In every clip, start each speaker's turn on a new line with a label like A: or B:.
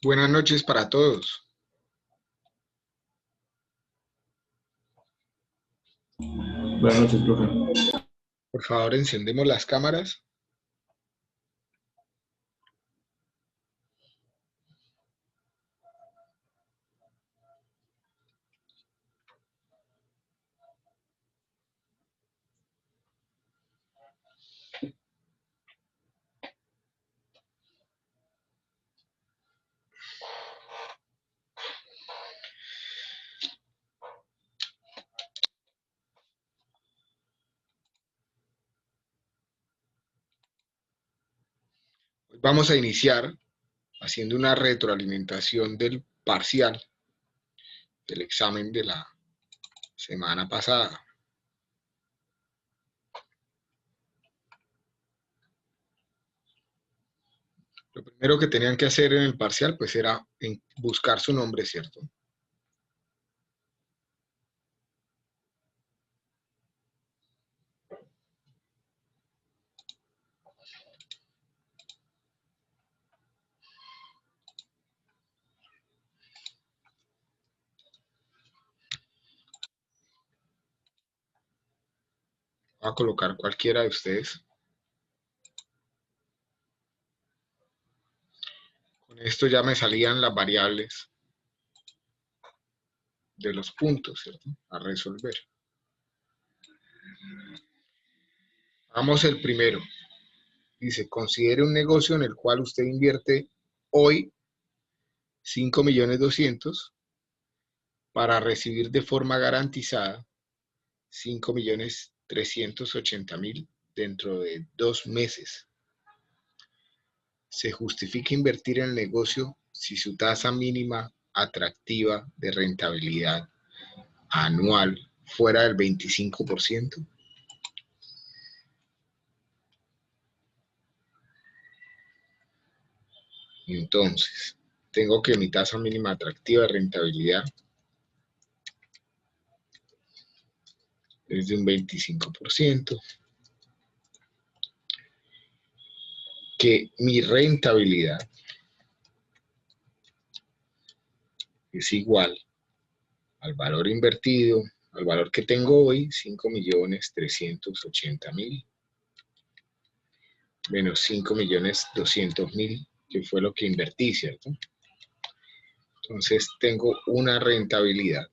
A: Buenas noches para todos.
B: Buenas noches, profe.
A: Por favor, encendemos las cámaras. Hoy vamos a iniciar haciendo una retroalimentación del parcial del examen de la semana pasada. Lo primero que tenían que hacer en el parcial pues era buscar su nombre, ¿cierto? Voy a colocar cualquiera de ustedes. Con esto ya me salían las variables de los puntos, ¿cierto? A resolver. Vamos el primero. Dice, considere un negocio en el cual usted invierte hoy 5.200.000 para recibir de forma garantizada 5.380.000 dentro de 2 meses. Se justifica invertir en el negocio si su tasa mínima atractiva de rentabilidad anual fuera del 25%. Entonces, tengo que mi tasa mínima atractiva de rentabilidad es de un 25%, que mi rentabilidad es igual al valor invertido, al valor que tengo hoy, 5.380.000, menos 5.200.000, que fue lo que invertí, ¿cierto? Entonces tengo una rentabilidad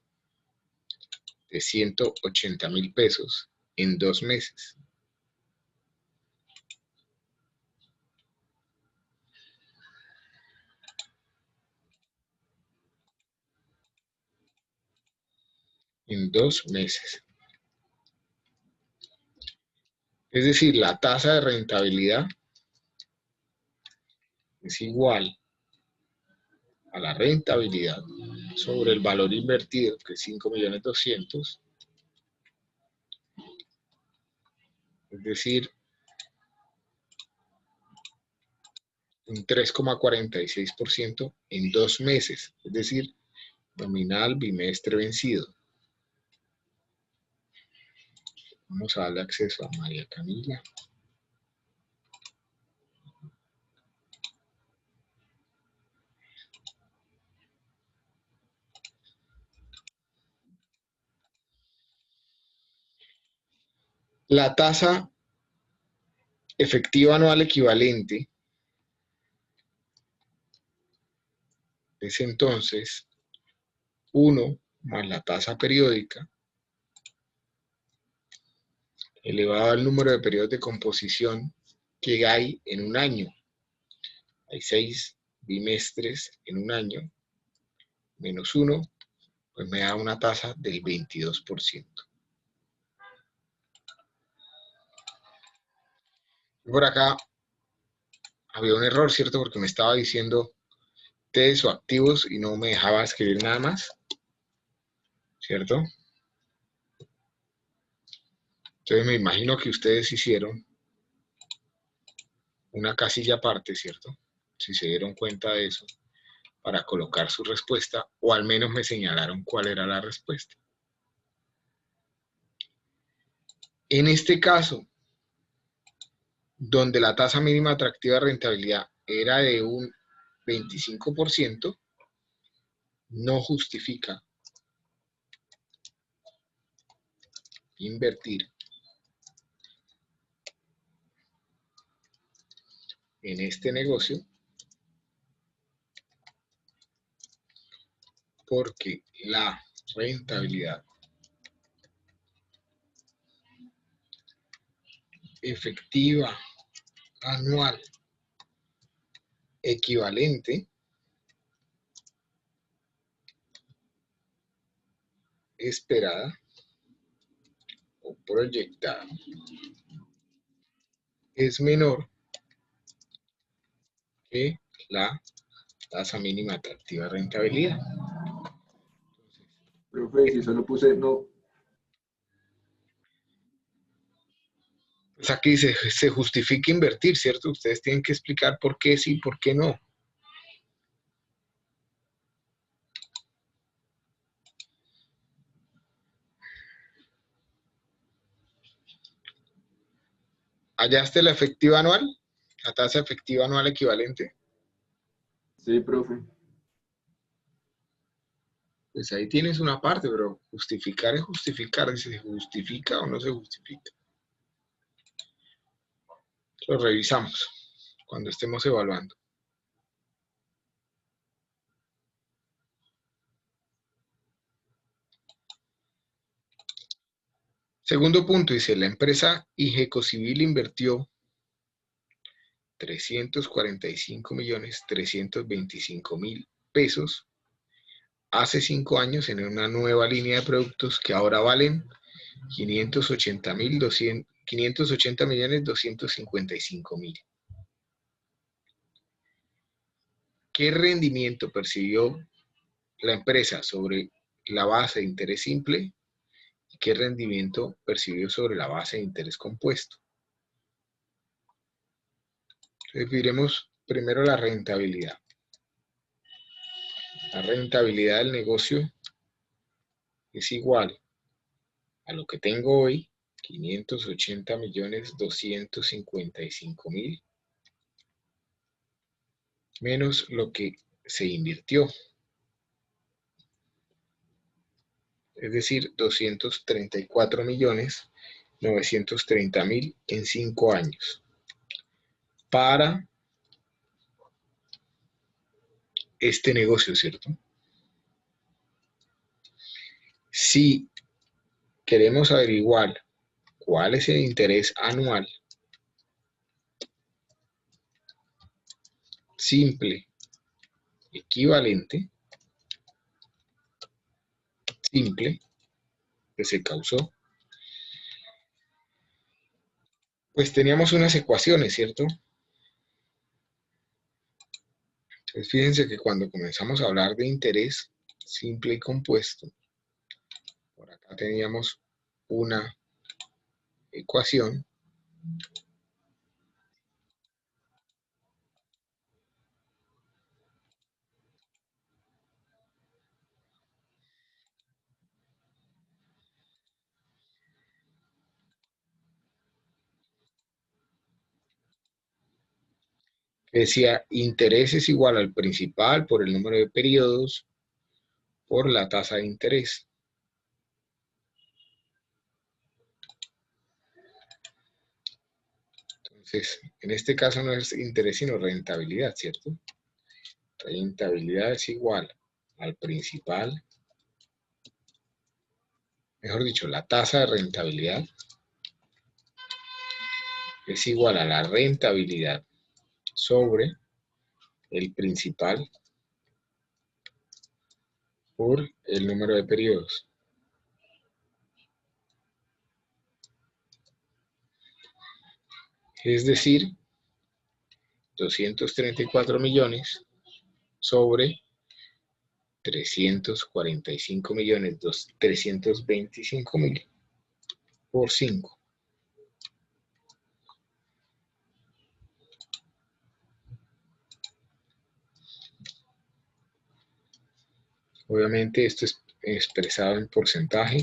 A: de 180.000 pesos en 2 meses. En 2 meses. Es decir, la tasa de rentabilidad es igual a la rentabilidad sobre el valor invertido, que es 5.200.000, es decir, un 3,46% en 2 meses, es decir, nominal bimestre vencido. Vamos a darle acceso a María Camila. La tasa efectiva anual equivalente es entonces 1 más la tasa periódica elevado al número de periodos de composición que hay en un año. Hay 6 bimestres en un año, menos 1, pues me da una tasa del 22%. Por acá había un error, ¿cierto? Porque me estaba diciendo T's o activos y no me dejaba escribir nada más, ¿cierto? Entonces me imagino que ustedes hicieron una casilla aparte, ¿cierto? Si se dieron cuenta de eso, para colocar su respuesta, o al menos me señalaron cuál era la respuesta. En este caso, donde la tasa mínima atractiva de rentabilidad era de un 25% no justifica invertir en este negocio porque la rentabilidad efectiva anual equivalente esperada o proyectada es menor que la tasa mínima atractiva de rentabilidad.
B: Profe, si solo puse no.
A: Pues aquí se justifica invertir, ¿cierto? Ustedes tienen que explicar por qué sí, por qué no. ¿Hallaste la efectiva anual? ¿La tasa efectiva anual equivalente?
B: Sí, profe.
A: Pues ahí tienes una parte, pero justificar es justificar. Si se justifica o no se justifica. Lo revisamos cuando estemos evaluando. Segundo punto, dice, la empresa Igecocivil invirtió 345.325.000 pesos hace 5 años en una nueva línea de productos que ahora valen 580.255.000. ¿Qué rendimiento percibió la empresa sobre la base de interés simple y qué rendimiento percibió sobre la base de interés compuesto? Entonces, miremos primero la rentabilidad. La rentabilidad del negocio es igual a lo que tengo hoy, 580.255.000, menos lo que se invirtió, es decir, 234.930.000 en 5 años, para este negocio, ¿cierto? Si queremos averiguar cuál es el interés anual simple equivalente, simple, que se causó, pues teníamos unas ecuaciones, ¿cierto? Entonces fíjense que cuando comenzamos a hablar de interés simple y compuesto, por acá teníamos una ecuación que decía interés es igual al principal por el número de periodos por la tasa de interés. Entonces, en este caso no es interés sino rentabilidad, ¿cierto? Rentabilidad es igual al principal, mejor dicho, la tasa de rentabilidad es igual a la rentabilidad sobre el principal por el número de periodos. Es decir, 234 millones sobre 345.325.000 por 5. Obviamente esto es expresado en porcentaje.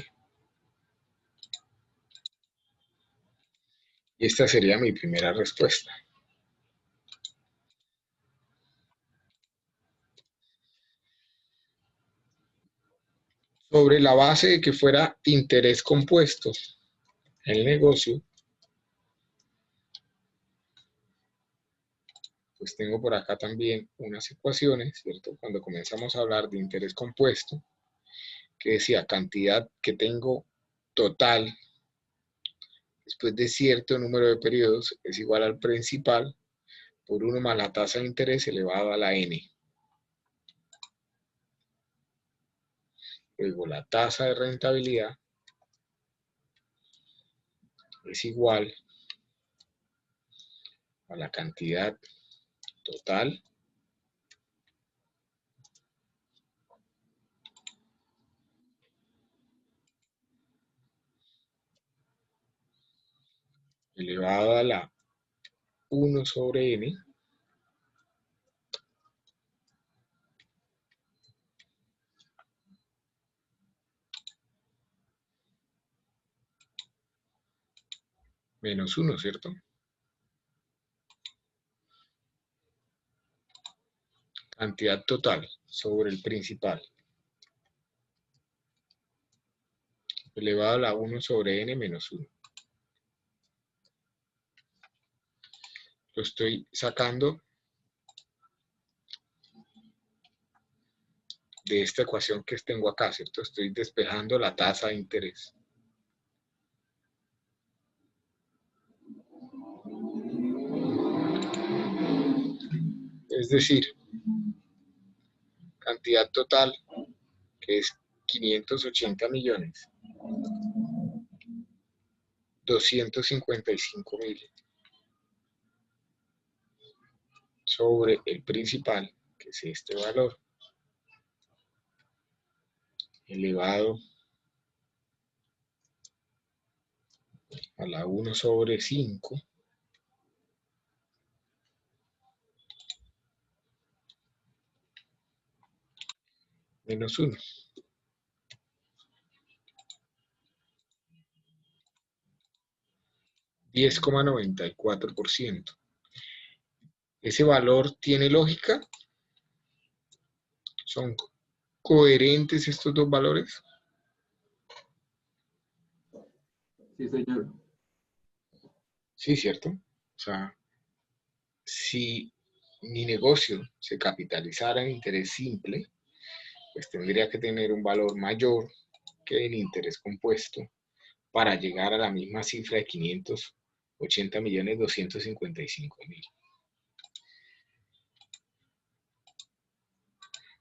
A: Y esta sería mi primera respuesta. Sobre la base de que fuera interés compuesto el negocio, pues tengo por acá también unas ecuaciones, ¿cierto? Cuando comenzamos a hablar de interés compuesto, que decía cantidad que tengo total después de cierto número de periodos es igual al principal por 1 más la tasa de interés elevado a la n. Luego la tasa de rentabilidad es igual a la cantidad total elevado a la 1 sobre n menos 1, ¿cierto? Cantidad total sobre el principal elevado a la 1 sobre n menos 1. Lo estoy sacando de esta ecuación que tengo acá, ¿cierto? Estoy despejando la tasa de interés. Es decir, cantidad total, que es 580 millones, 255.000 sobre el principal, que es este valor, elevado a la 1 sobre 5 menos 1. 10,94%. ¿Ese valor tiene lógica? ¿Son coherentes estos dos valores?
B: Sí, señor.
A: Sí, ¿cierto? O sea, si mi negocio se capitalizara en interés simple, pues tendría que tener un valor mayor que en interés compuesto para llegar a la misma cifra de 580.255.000.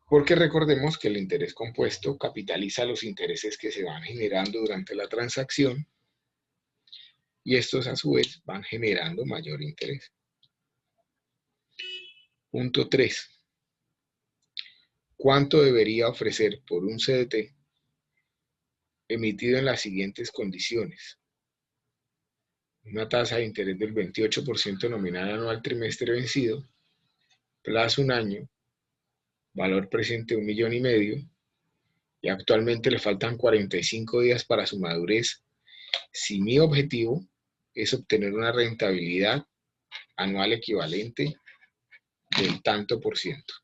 A: Porque recordemos que el interés compuesto capitaliza los intereses que se van generando durante la transacción y estos a su vez van generando mayor interés. Punto 3. ¿Cuánto debería ofrecer por un CDT emitido en las siguientes condiciones? Una tasa de interés del 28% nominal anual trimestre vencido, plazo 1 año, valor presente 1,5 millones y actualmente le faltan 45 días para su madurez. Si mi objetivo es obtener una rentabilidad anual equivalente del tanto por ciento,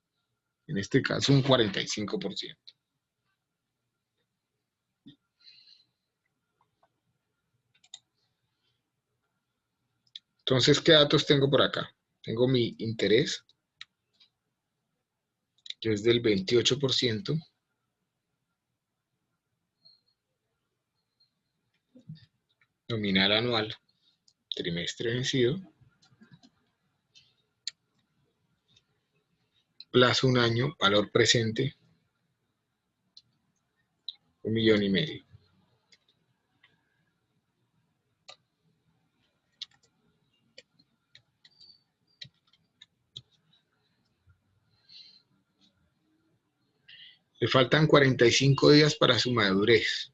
A: en este caso un 45%. Entonces, ¿qué datos tengo por acá? Tengo mi interés, que es del 28%, nominal anual, trimestre vencido, plazo 1 año, valor presente 1,5 millones. Le faltan 45 días para su madurez.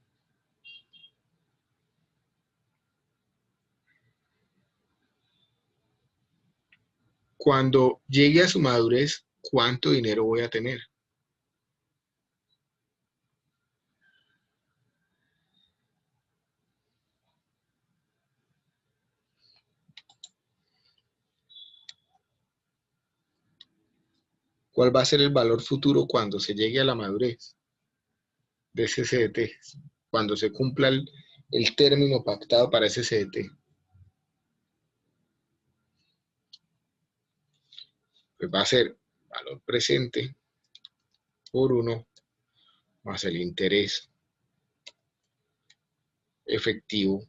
A: Cuando llegue a su madurez, ¿cuánto dinero voy a tener? ¿Cuál va a ser el valor futuro cuando se llegue a la madurez? de ese CDT, cuando se cumpla el término pactado para ese CDT. Pues va a ser valor presente por 1 más el interés efectivo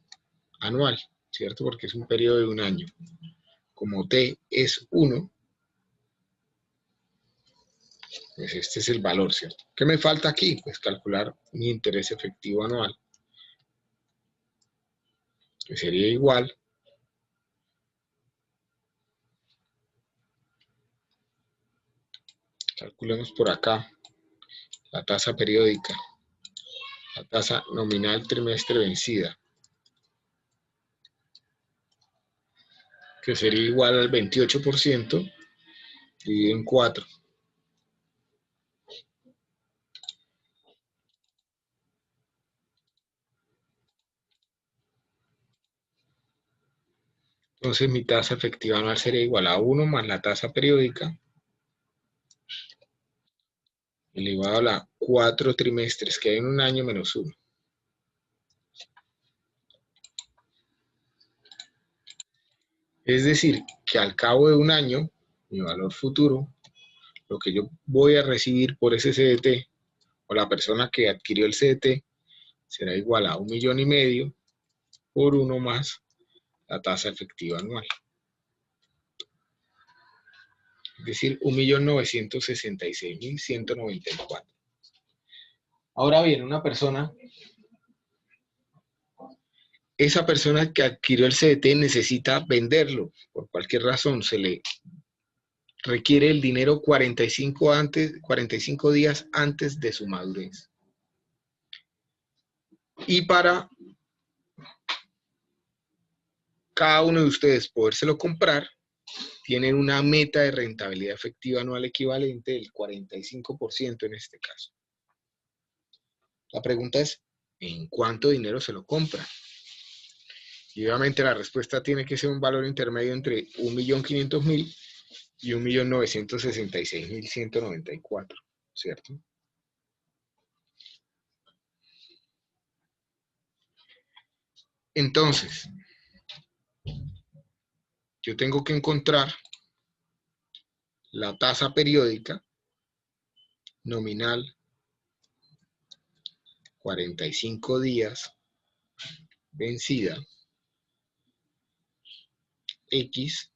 A: anual, ¿cierto? Porque es un periodo de un año. Como T es 1, pues este es el valor, ¿cierto? ¿Qué me falta aquí? Pues calcular mi interés efectivo anual, que sería igual calculemos por acá la tasa periódica, la tasa nominal trimestre vencida, que sería igual al 28% dividido en 4. Entonces mi tasa efectiva anual sería igual a 1 más la tasa periódica elevado a la 4 trimestres que hay en un año menos 1. Es decir, que al cabo de un año, mi valor futuro, lo que yo voy a recibir por ese CDT, o la persona que adquirió el CDT, será igual a 1,5 millones por 1 más la tasa efectiva anual. Es decir, 1.966.194. Ahora bien, esa persona que adquirió el CDT necesita venderlo por cualquier razón, se le requiere el dinero 45 días antes de su madurez. Y para cada uno de ustedes podérselo comprar, tienen una meta de rentabilidad efectiva anual equivalente del 45% en este caso. La pregunta es, ¿en cuánto dinero se lo compra? Y obviamente la respuesta tiene que ser un valor intermedio entre 1.500.000 y 1.966.194, ¿cierto? Entonces, yo tengo que encontrar la tasa periódica nominal 45 días vencida X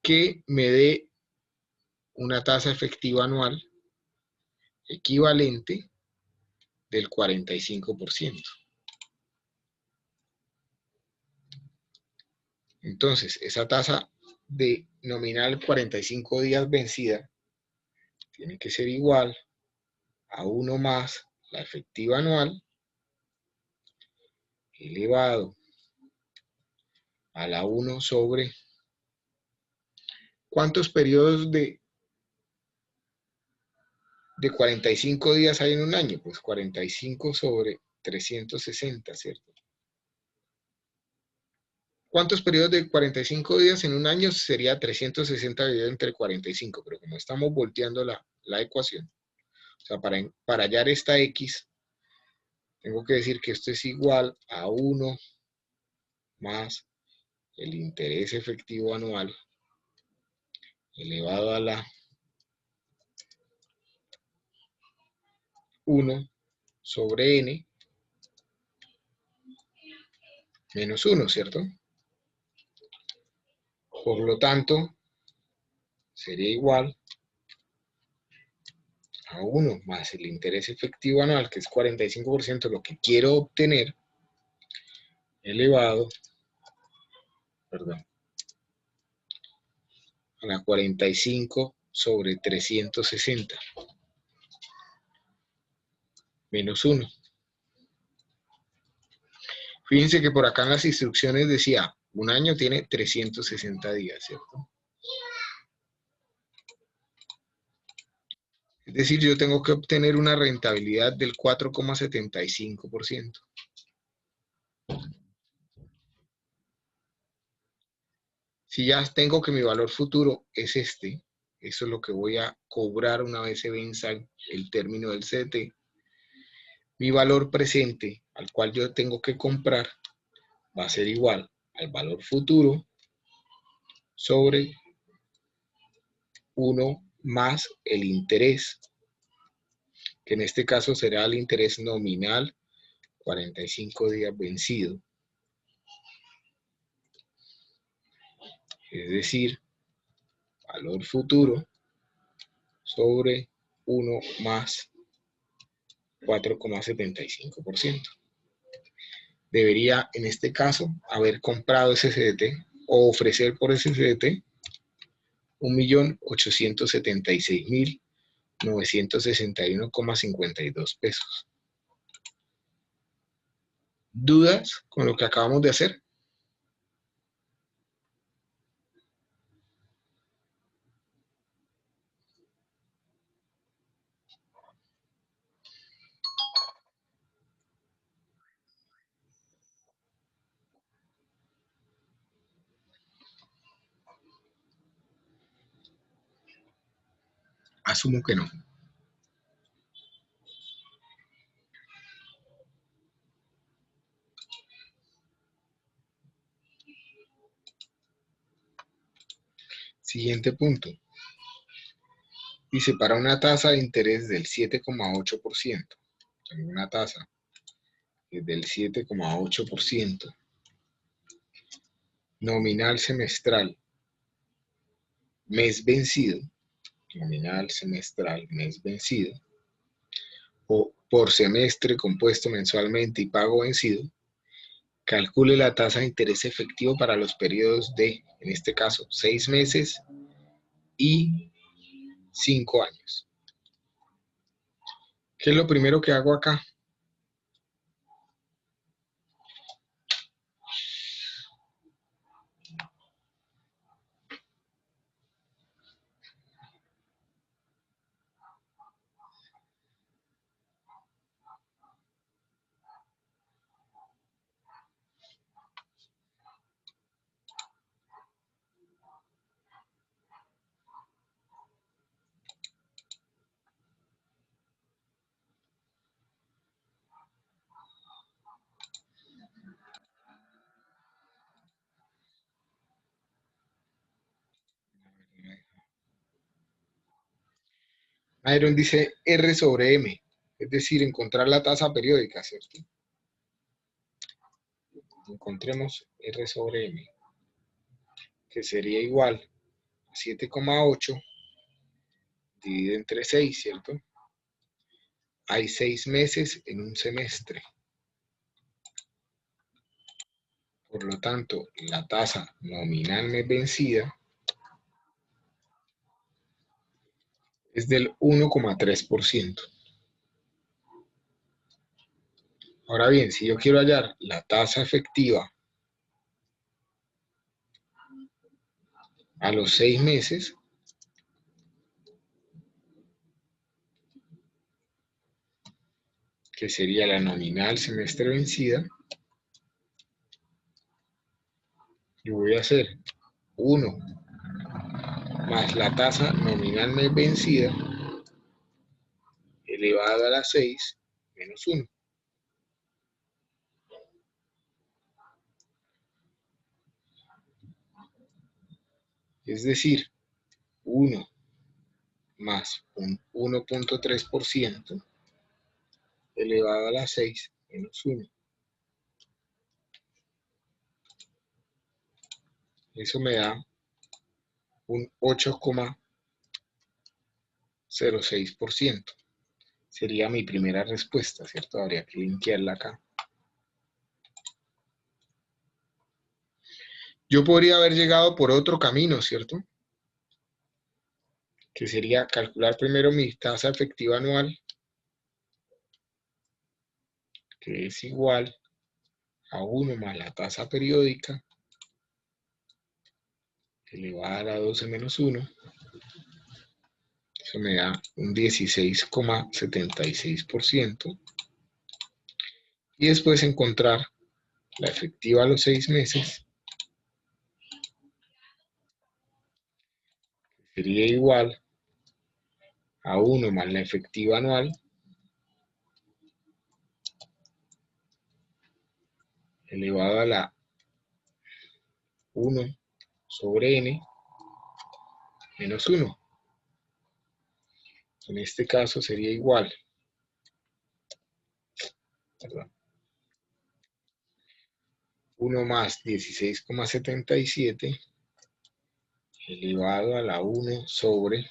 A: que me dé una tasa efectiva anual equivalente del 45%. Entonces, esa tasa de nominal 45 días vencida tiene que ser igual a 1 más la efectiva anual elevado a la 1 sobre ¿cuántos periodos de 45 días hay en un año? Pues 45 sobre 360, ¿cierto? ¿Cuántos periodos de 45 días en un año? Sería 360 dividido entre 45, pero como estamos volteando la ecuación, o sea, para hallar esta X, tengo que decir que esto es igual a 1 más el interés efectivo anual elevado a la 1 sobre n menos 1, ¿cierto? Por lo tanto, sería igual a 1 más el interés efectivo anual, que es 45% lo que quiero obtener, elevado, perdón, a la 45 sobre 360 menos 1. Fíjense que por acá en las instrucciones decía, un año tiene 360 días, ¿cierto? Es decir, yo tengo que obtener una rentabilidad del 4,75%. Si ya tengo que mi valor futuro es este, Eso es lo que voy a cobrar una vez se venza el término del CDT. Mi valor presente al cual yo tengo que comprar va a ser igual al valor futuro sobre 1 más el interés, que en este caso será el interés nominal 45 días vencido. Es decir, valor futuro sobre 1 más 4,75%. Debería, en este caso, haber comprado ese CDT o ofrecer por ese CDT 1.876.961,52 pesos. ¿Dudas con lo que acabamos de hacer? Asumo que no. Siguiente punto. Dice, para una tasa de interés del 7,8%, tengo una tasa del 7,8%, nominal semestral, mes vencido, nominal semestral, mes vencido, o por semestre compuesto mensualmente y pago vencido, calcule la tasa de interés efectivo para los periodos de, en este caso, 6 meses y 5 años. ¿Qué es lo primero que hago acá? Iron dice R sobre M, es decir, encontrar la tasa periódica, ¿cierto? Encontremos R sobre M, que sería igual a 7,8 dividido entre 6, ¿cierto? Hay 6 meses en un semestre. Por lo tanto, la tasa nominal mes vencida es del 1,3%. Ahora bien, si yo quiero hallar la tasa efectiva a los 6 meses, que sería la nominal semestre vencida, yo voy a hacer 1 más la tasa nominal mes vencida elevado a la 6 menos 1. Es decir, 1 más un 1,3% elevado a la 6 menos 1. Eso me da un 8,06%. Sería mi primera respuesta, ¿cierto? Habría que linkearla acá. Yo podría haber llegado por otro camino, ¿cierto? Que sería calcular primero mi tasa efectiva anual, que es igual a 1 más la tasa periódica, elevada a la 12 menos 1. Eso me da un 16,76%. Y después encontrar la efectiva a los 6 meses, sería igual a 1 más la efectiva anual elevado a la 1 sobre n menos 1. En este caso sería igual, perdón, 1 más 16,77 elevado a la 1 sobre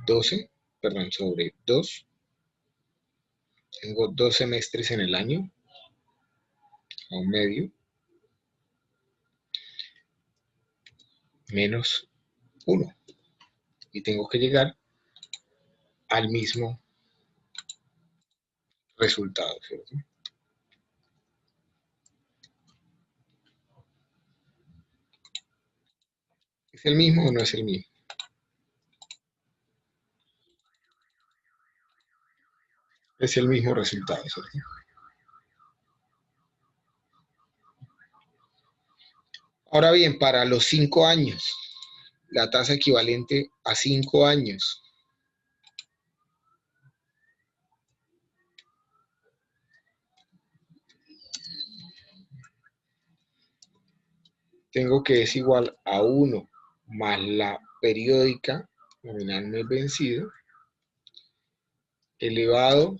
A: 12, perdón, sobre 2. Tengo 2 semestres en el año, a un medio, menos 1. Y tengo que llegar al mismo resultado, ¿cierto? ¿Es el mismo o no es el mismo? Es el mismo resultado, ¿cierto? Ahora bien, para los 5 años, la tasa equivalente a 5 años. Tengo que es igual a 1 más la periódica nominal mes vencido, elevado,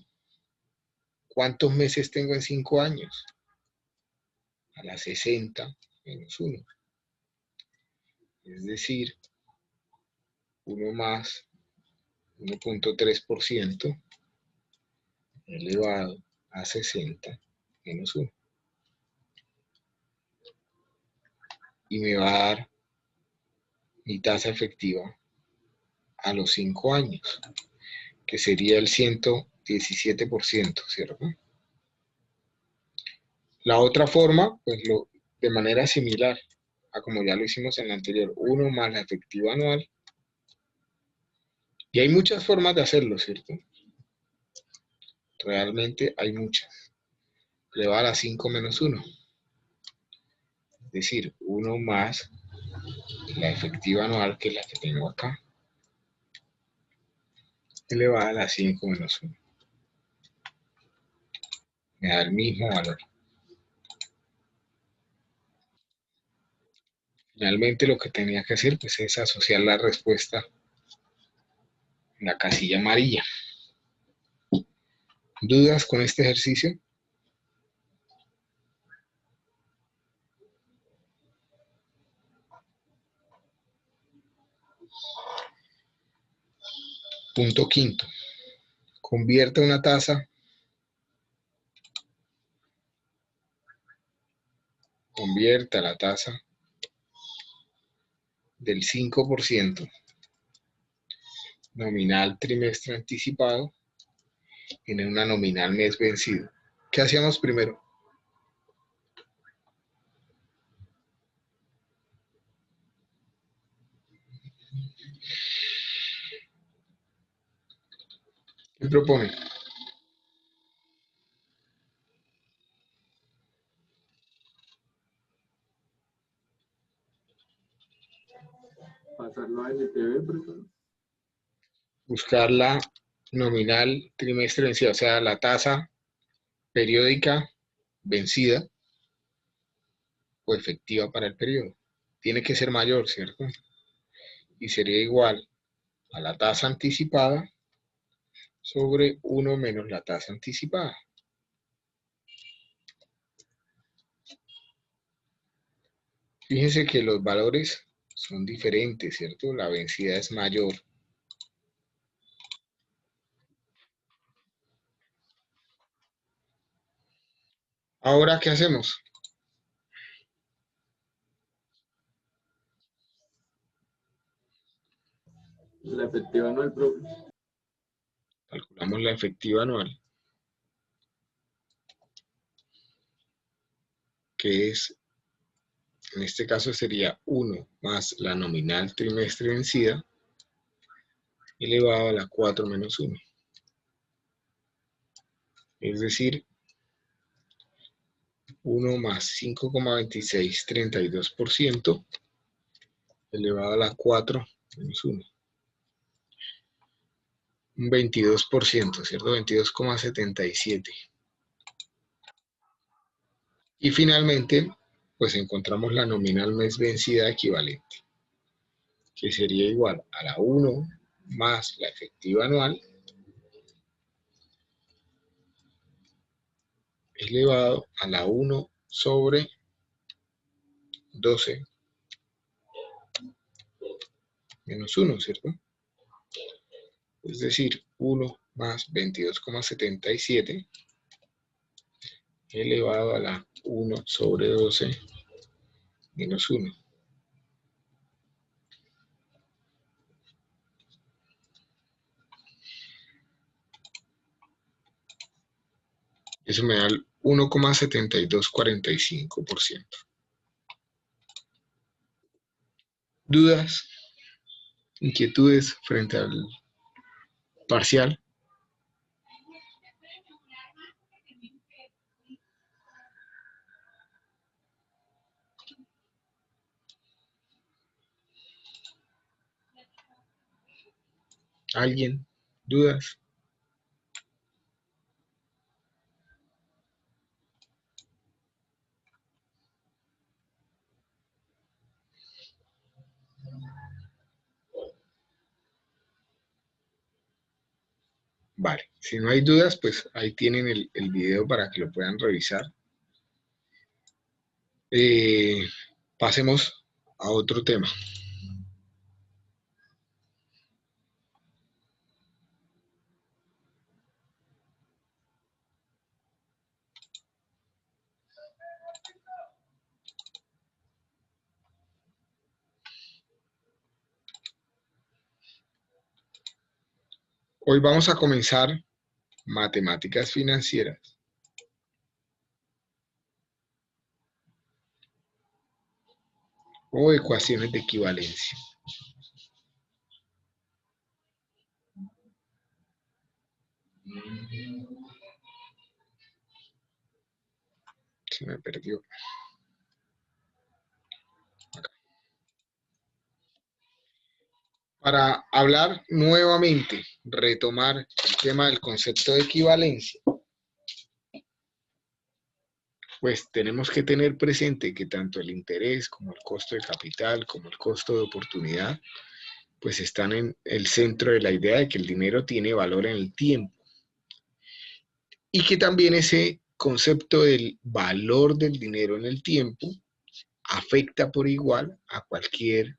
A: ¿cuántos meses tengo en 5 años? A la 60 menos 1. Es decir, 1 más 1.3% elevado a 60 menos 1. Y me va a dar mi tasa efectiva a los 5 años, que sería el 117%, ¿cierto? La otra forma, pues de manera similar a como ya lo hicimos en la anterior, 1 más la efectiva anual. Y hay muchas formas de hacerlo, ¿cierto? Realmente hay muchas. Elevado a 5 menos 1. Es decir, 1 más la efectiva anual, que es la que tengo acá, elevada a la 5 menos 1. Me da el mismo valor. Finalmente lo que tenía que hacer pues, es asociar la respuesta en la casilla amarilla. ¿Dudas con este ejercicio? Punto quinto. Convierte una tasa convierta la tasa del 5% nominal trimestre anticipado en una nominal mes vencido. ¿Qué hacíamos primero? ¿Qué propone?
B: Pasarlo a LTV, profesor.
A: Buscar la nominal trimestre vencida, o sea, la tasa periódica vencida o efectiva para el periodo. Tiene que ser mayor, ¿cierto? Y sería igual a la tasa anticipada sobre 1 menos la tasa anticipada. Fíjense que los valores son diferentes, ¿cierto? La vencida es mayor. Ahora, ¿qué hacemos?
B: La efectiva anual, profe.
A: Calculamos la efectiva anual, que es, en este caso sería 1 más la nominal trimestre vencida, elevado a la 4 menos 1. Es decir, 1 más 5,2632% elevado a la 4 menos 1. Un 22%, ¿cierto? 22,77. Y finalmente, pues encontramos la nominal mes vencida equivalente, que sería igual a la 1 más la efectiva anual elevado a la 1 sobre 12 menos 1, ¿cierto? Es decir, 1 más 22,77 elevado a la 1 sobre 12 menos 1. Eso me da el 1,7245%. ¿Dudas? ¿Inquietudes frente al parcial? ¿Alguien? ¿Dudas? Vale, si no hay dudas, pues ahí tienen el video para que lo puedan revisar. Pasemos a otro tema. Hoy vamos a comenzar matemáticas financieras. O ecuaciones de equivalencia. Se me perdió. Acá. Para hablar nuevamente, retomar el tema del concepto de equivalencia, pues tenemos que tener presente que tanto el interés como el costo de capital, como el costo de oportunidad, pues están en el centro de la idea de que el dinero tiene valor en el tiempo. Y que también ese concepto del valor del dinero en el tiempo afecta por igual a cualquier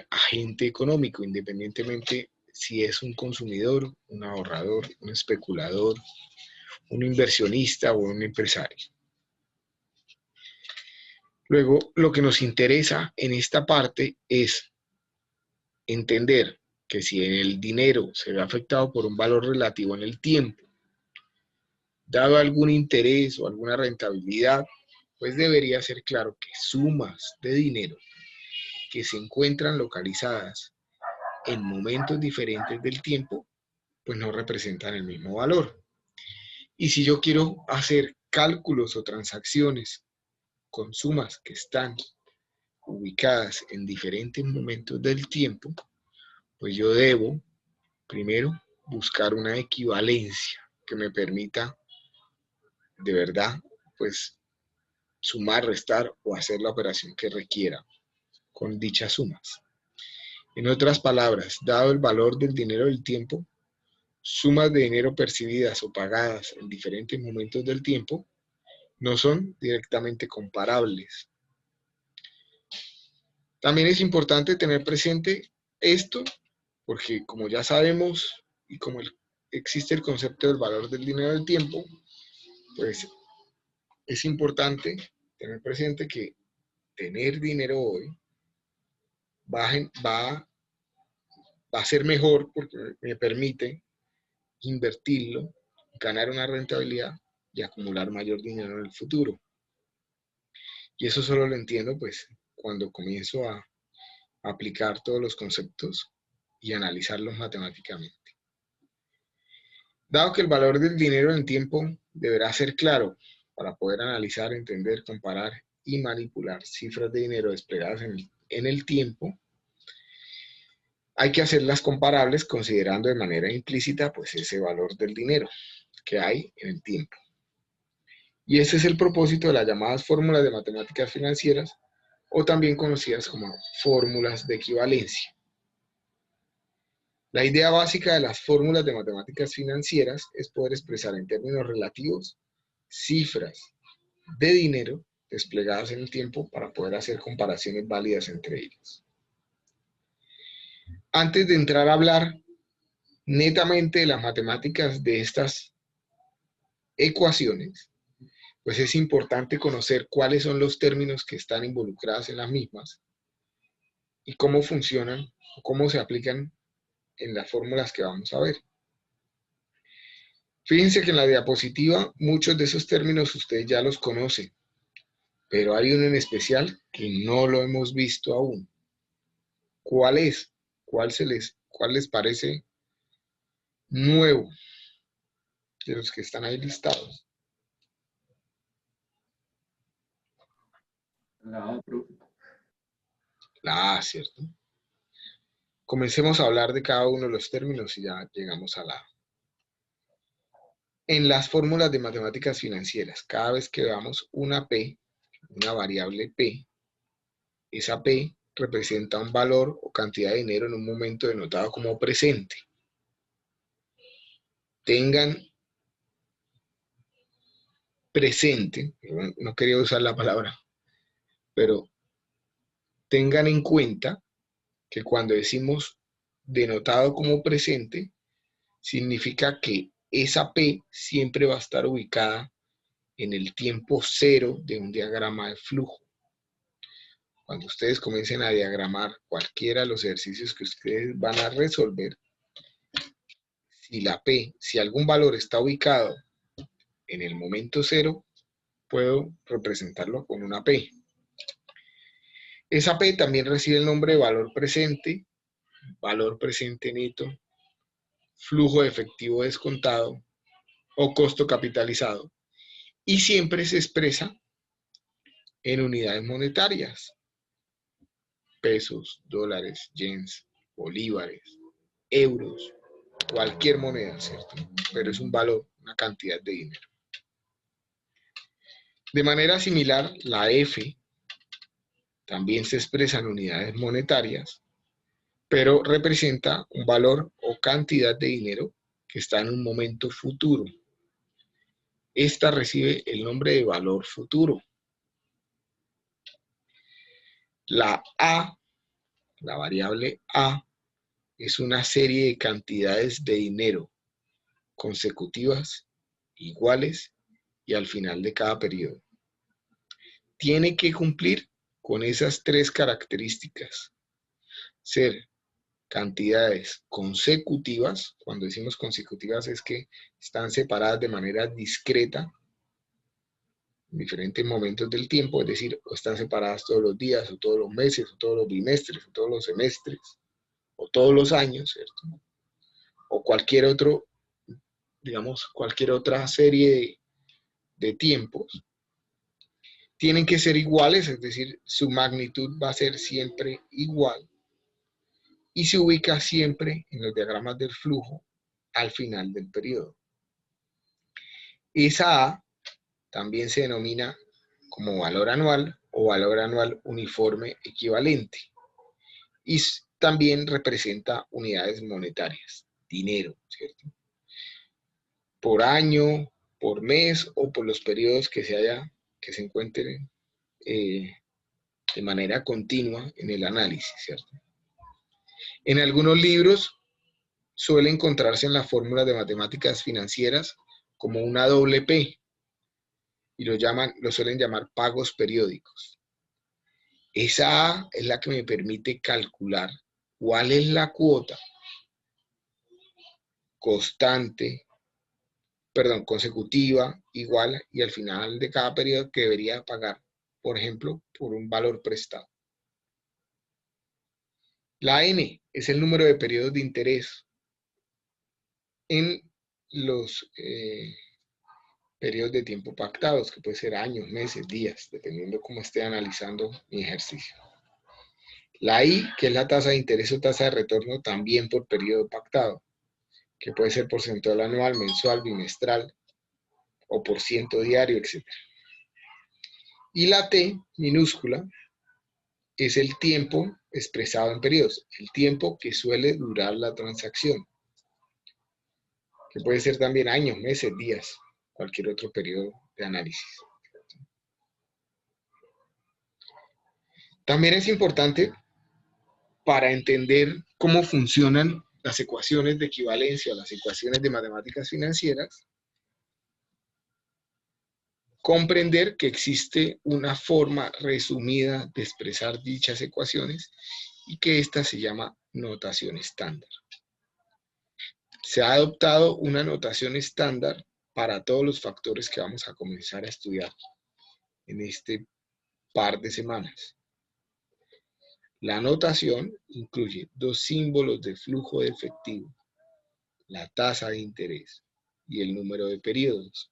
A: agente económico, independientemente si es un consumidor, un ahorrador, un especulador, un inversionista o un empresario. Luego, lo que nos interesa en esta parte es entender que si el dinero se ve afectado por un valor relativo en el tiempo, dado algún interés o alguna rentabilidad, pues debería ser claro que sumas de dinero que se encuentran localizadas en momentos diferentes del tiempo, pues no representan el mismo valor. Y si yo quiero hacer cálculos o transacciones con sumas que están ubicadas en diferentes momentos del tiempo, pues yo debo primero buscar una equivalencia que me permita de verdad pues sumar, restar o hacer la operación que requiera con dichas sumas. En otras palabras, dado el valor del dinero del tiempo, sumas de dinero percibidas o pagadas en diferentes momentos del tiempo no son directamente comparables. También es importante tener presente esto porque como ya sabemos y como existe el concepto del valor del dinero del tiempo, pues es importante tener presente que tener dinero hoy va a ser mejor porque me permite invertirlo, ganar una rentabilidad y acumular mayor dinero en el futuro. Y eso solo lo entiendo pues cuando comienzo a aplicar todos los conceptos y analizarlos matemáticamente. Dado que el valor del dinero en el tiempo deberá ser claro para poder analizar, entender, comparar y manipular cifras de dinero desplegadas en en el tiempo, hay que hacerlas comparables considerando de manera implícita pues ese valor del dinero que hay en el tiempo. Y ese es el propósito de las llamadas fórmulas de matemáticas financieras, o también conocidas como fórmulas de equivalencia. La idea básica de las fórmulas de matemáticas financieras es poder expresar en términos relativos cifras de dinero desplegadas en el tiempo para poder hacer comparaciones válidas entre ellas. Antes de entrar a hablar netamente de las matemáticas de estas ecuaciones, pues es importante conocer cuáles son los términos que están involucrados en las mismas y cómo funcionan o cómo se aplican en las fórmulas que vamos a ver. Fíjense que en la diapositiva muchos de esos términos ustedes ya los conocen, pero hay uno en especial que no lo hemos visto aún. ¿Cuál es? ¿Cuál les parece nuevo de los que están ahí listados?
B: La A, profe.
A: La A, ¿cierto? Comencemos a hablar de cada uno de los términos y ya llegamos a la A. En las fórmulas de matemáticas financieras, cada vez que veamos una P, una variable P, esa P representa un valor o cantidad de dinero en un momento denotado como presente. Tengan presente, no quería usar la palabra, pero tengan en cuenta que cuando decimos denotado como presente, significa que esa P siempre va a estar ubicada en el tiempo cero de un diagrama de flujo. Cuando ustedes comiencen a diagramar cualquiera de los ejercicios que ustedes van a resolver, si algún valor está ubicado en el momento cero, puedo representarlo con una P. Esa P también recibe el nombre de valor presente neto, flujo de efectivo descontado o costo capitalizado, y siempre se expresa en unidades monetarias: pesos, dólares, yens, bolívares, euros, cualquier moneda, ¿cierto? Pero es un valor, una cantidad de dinero. De manera similar, la F también se expresa en unidades monetarias, pero representa un valor o cantidad de dinero que está en un momento futuro. Esta recibe el nombre de valor futuro. La A, la variable A, es una serie de cantidades de dinero consecutivas, iguales y al final de cada periodo. Tiene que cumplir con esas tres características: ser cantidades consecutivas. Cuando decimos consecutivas es que están separadas de manera discreta en diferentes momentos del tiempo, es decir, o están separadas todos los días, o todos los meses, o todos los bimestres, o todos los semestres, o todos los años, ¿cierto? O cualquier otro, digamos, cualquier otra serie de tiempos. Tienen que ser iguales, es decir, su magnitud va a ser siempre igual, y se ubica siempre en los diagramas del flujo al final del periodo. Esa A también se denomina como valor anual o valor anual uniforme equivalente, y también representa unidades monetarias, dinero, ¿cierto? Por año, por mes o por los periodos que se encuentren de manera continua en el análisis, ¿cierto? En algunos libros suele encontrarse en las fórmulas de matemáticas financieras como una doble P, y lo suelen llamar pagos periódicos. Esa A es la que me permite calcular cuál es la cuota consecutiva, igual y al final de cada periodo que debería pagar, por ejemplo, por un valor prestado. La N es el número de periodos de interés en los periodos de tiempo pactados, que puede ser años, meses, días, dependiendo cómo esté analizando mi ejercicio. La I, que es la tasa de interés o tasa de retorno, también por periodo pactado, que puede ser porcentual anual, mensual, bimestral o por ciento diario, etc. Y la T minúscula es el tiempo expresado en periodos, el tiempo que suele durar la transacción, que puede ser también años, meses, días, cualquier otro periodo de análisis. También es importante para entender cómo funcionan las ecuaciones de equivalencia o las ecuaciones de matemáticas financieras, comprender que existe una forma resumida de expresar dichas ecuaciones y que esta se llama notación estándar. Se ha adoptado una notación estándar para todos los factores que vamos a comenzar a estudiar en este par de semanas. La notación incluye dos símbolos de flujo de efectivo, la tasa de interés y el número de periodos.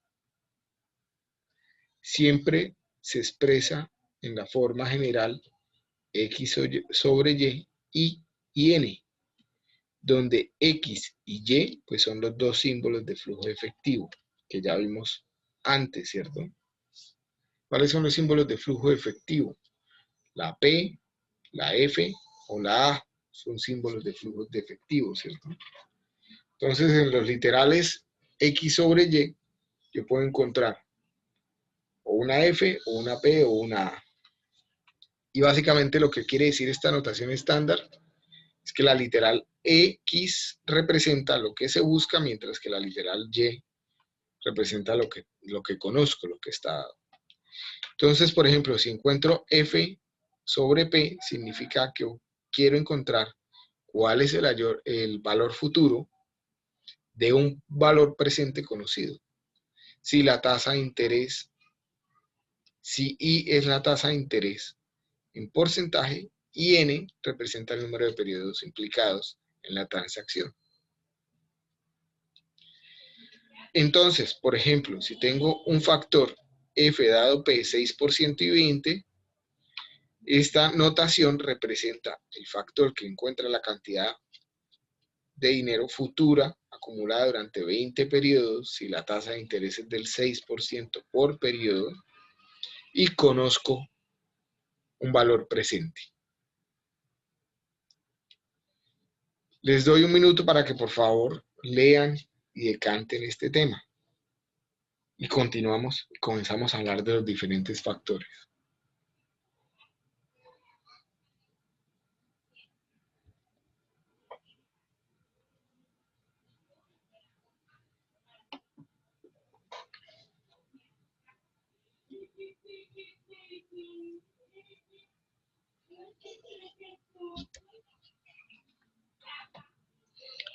A: Siempre se expresa en la forma general X sobre Y y N, donde X y Y pues son los dos símbolos de flujo de efectivo, que ya vimos antes, ¿cierto? ¿Cuáles son los símbolos de flujo de efectivo? La P, la F o la A son símbolos de flujo de efectivo, ¿cierto? Entonces, en los literales X sobre Y, yo puedo encontrar o una F, o una P, o una A. Y básicamente lo que quiere decir esta notación estándar es que la literal X representa lo que se busca, mientras que la literal Y representa lo que conozco, lo que está dado. Entonces, por ejemplo, si encuentro F sobre P, significa que quiero encontrar cuál es el valor futuro de un valor presente conocido. Si la tasa de interés, si I es la tasa de interés en porcentaje y N representa el número de periodos implicados en la transacción. Entonces, por ejemplo, si tengo un factor F dado P 6% y 20, esta notación representa el factor que encuentra la cantidad de dinero futura acumulada durante 20 periodos si la tasa de interés es del 6% por periodo y conozco un valor presente. Les doy un minuto para que por favor lean y decanten este tema. Y comenzamos a hablar de los diferentes factores.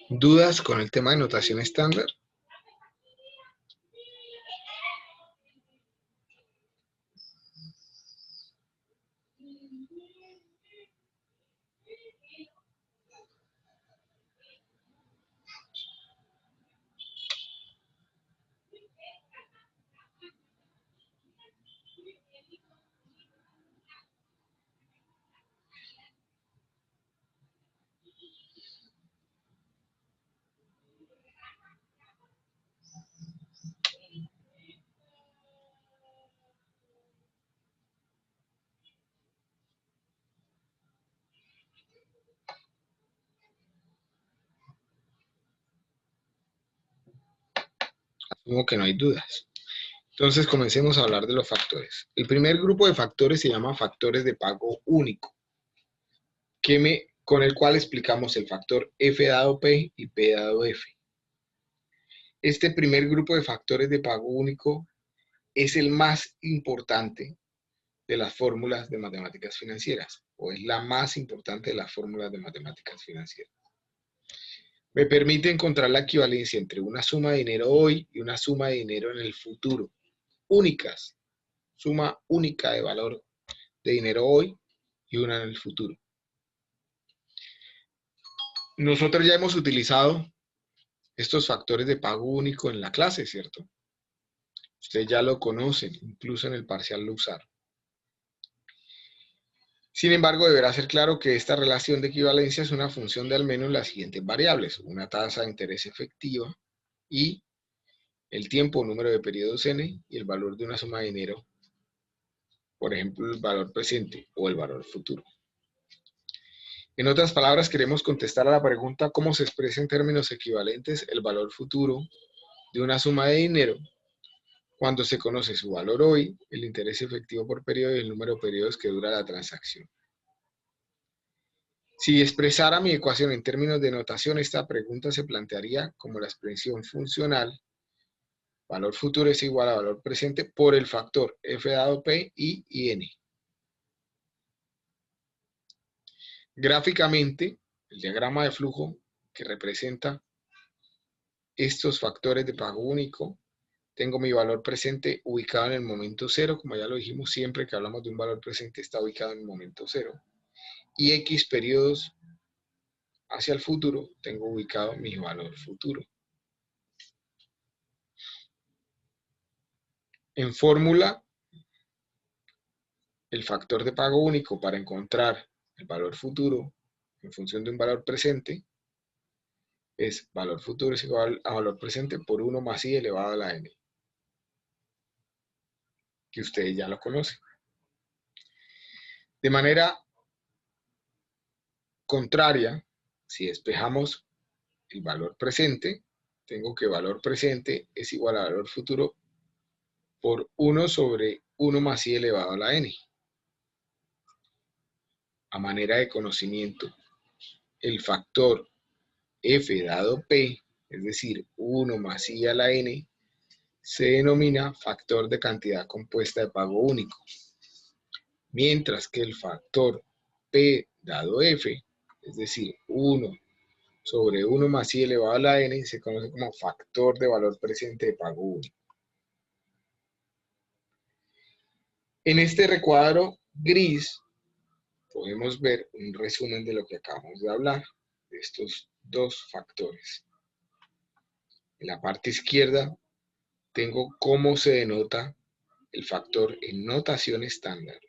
A: ¿Dudas con el tema de notación estándar? Asumo que no hay dudas. Entonces comencemos a hablar de los factores. El primer grupo de factores se llama factores de pago único, con el cual explicamos el factor F dado P y P dado F. Este primer grupo de factores de pago único es el más importante de las fórmulas de matemáticas financieras, o es la más importante de las fórmulas de matemáticas financieras. Me permite encontrar la equivalencia entre una suma de dinero hoy y una suma de dinero en el futuro. Únicas, suma única de valor de dinero hoy y una en el futuro. Nosotros ya hemos utilizado estos factores de pago único en la clase, ¿cierto? Ustedes ya lo conocen, incluso en el parcial lo usaron. Sin embargo, deberá ser claro que esta relación de equivalencia es una función de al menos las siguientes variables: una tasa de interés efectiva y el tiempo o número de periodos n y el valor de una suma de dinero, por ejemplo, el valor presente o el valor futuro. En otras palabras, queremos contestar a la pregunta cómo se expresa en términos equivalentes el valor futuro de una suma de dinero cuando se conoce su valor hoy, el interés efectivo por periodo y el número de periodos que dura la transacción. Si expresara mi ecuación en términos de notación, esta pregunta se plantearía como la expresión funcional valor futuro es igual a valor presente por el factor f dado p y n. Gráficamente, el diagrama de flujo que representa estos factores de pago único, tengo mi valor presente ubicado en el momento cero, como ya lo dijimos, siempre que hablamos de un valor presente está ubicado en el momento cero, y X periodos hacia el futuro, tengo ubicado mi valor futuro. En fórmula, el factor de pago único para encontrar el valor futuro en función de un valor presente es valor futuro es igual a valor presente por 1 más i elevado a la n, que ustedes ya lo conocen. De manera contraria, si despejamos el valor presente, tengo que valor presente es igual a valor futuro por 1 sobre 1 más i elevado a la n. A manera de conocimiento, el factor f dado p, es decir, 1 más i a la n, se denomina factor de cantidad compuesta de pago único, mientras que el factor p dado f, es decir, 1 sobre 1 más i elevado a la n, se conoce como factor de valor presente de pago único. En este recuadro gris podemos ver un resumen de lo que acabamos de hablar, de estos dos factores. En la parte izquierda tengo cómo se denota el factor en notación estándar,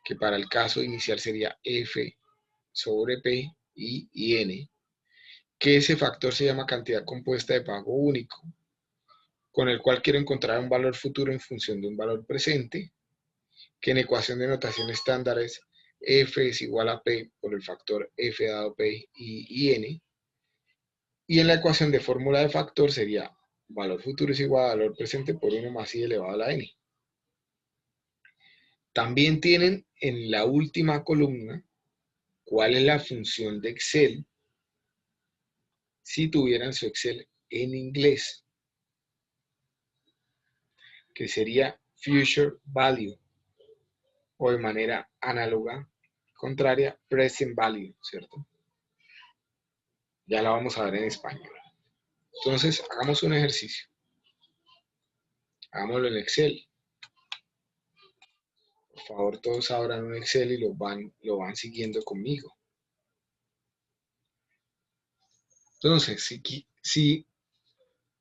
A: que para el caso inicial sería f sobre p y n, que ese factor se llama cantidad compuesta de pago único, con el cual quiero encontrar un valor futuro en función de un valor presente, que en ecuación de notación estándar es f es igual a p por el factor f dado p y n, y en la ecuación de fórmula de factor sería valor futuro es igual a valor presente por 1 más i elevado a la n. También tienen en la última columna cuál es la función de Excel si tuvieran su Excel en inglés, que sería future value, o de manera análoga, contraria, present value, ¿cierto? Ya la vamos a ver en español. Entonces, hagamos un ejercicio. Hagámoslo en Excel. Por favor, todos abran un Excel y lo van siguiendo conmigo. Entonces, si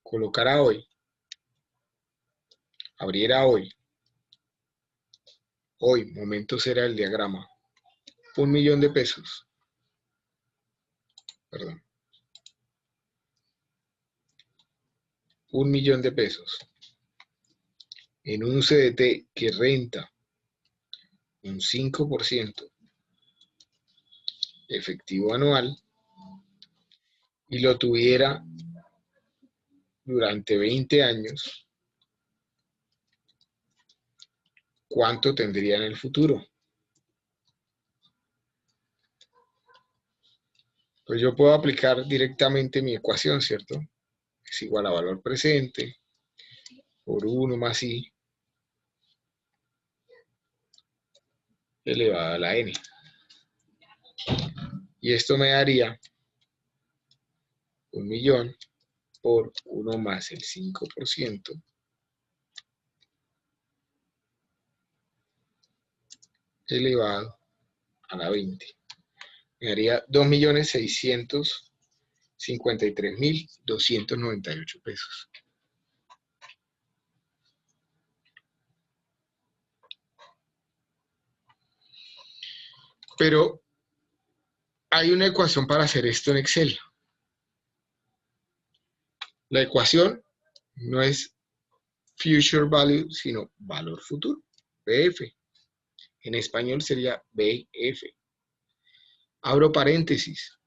A: colocara hoy, abriera hoy, momento cero del diagrama, 1.000.000 de pesos, perdón, 1.000.000 de pesos en un CDT que renta un 5% efectivo anual y lo tuviera durante 20 años, ¿cuánto tendría en el futuro? Pues yo puedo aplicar directamente mi ecuación, ¿cierto? Es igual a valor presente por 1 más i elevado a la n. Y esto me daría 1.000.000 por 1 más el 5% elevado a la 20. Me daría 2.653.298 pesos. Pero hay una ecuación para hacer esto en Excel. La ecuación no es future value, sino valor futuro, BF. En español sería BF. Abro paréntesis.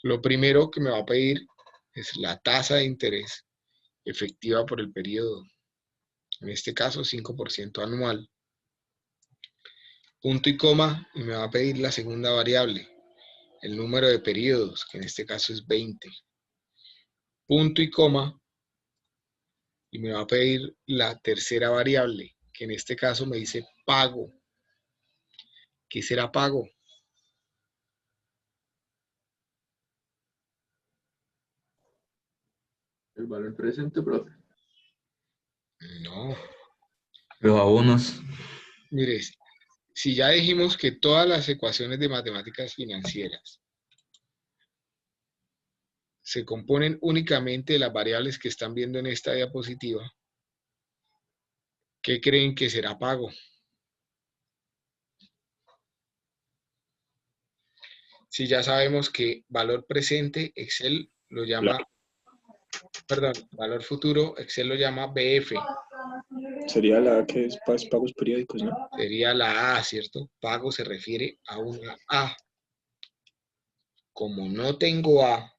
A: Lo primero que me va a pedir es la tasa de interés efectiva por el periodo. En este caso, 5% anual. Punto y coma, y me va a pedir la segunda variable, el número de periodos, que en este caso es 20. Punto y coma, y me va a pedir la tercera variable, que en este caso me dice pago. ¿Qué será pago?
B: El valor presente, profe.
A: No.
C: Los abonos.
A: Mire, si ya dijimos que todas las ecuaciones de matemáticas financieras se componen únicamente de las variables que están viendo en esta diapositiva, ¿qué creen que será pago? Si ya sabemos que valor presente, Excel lo llama, perdón, valor futuro, Excel lo llama BF.
D: Sería la que es pagos periódicos, ¿no?
A: Sería la A, ¿cierto? Pago se refiere a una A. Como no tengo A,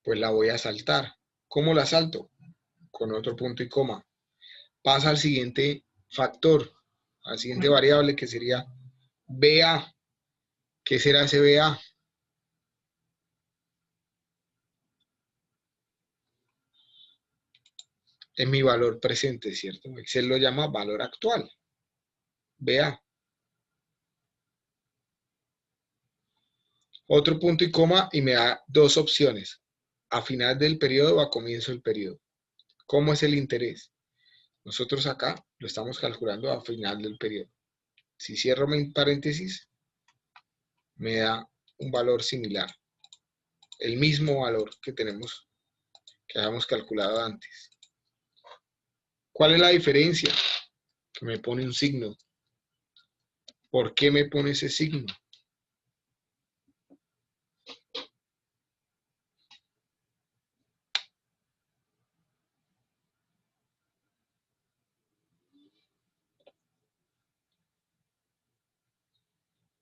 A: pues la voy a saltar. ¿Cómo la salto? Con otro punto y coma. Pasa al siguiente factor, al siguiente variable que sería BA. ¿Qué será ese BA? Es mi valor presente, ¿cierto? Excel lo llama valor actual. BA. Otro punto y coma y me da dos opciones. A final del periodo o a comienzo del periodo. ¿Cómo es el interés? Nosotros acá lo estamos calculando a final del periodo. Si cierro mi paréntesis, me da un valor similar. El mismo valor que tenemos, que habíamos calculado antes. ¿Cuál es la diferencia? Que me pone un signo. ¿Por qué me pone ese signo?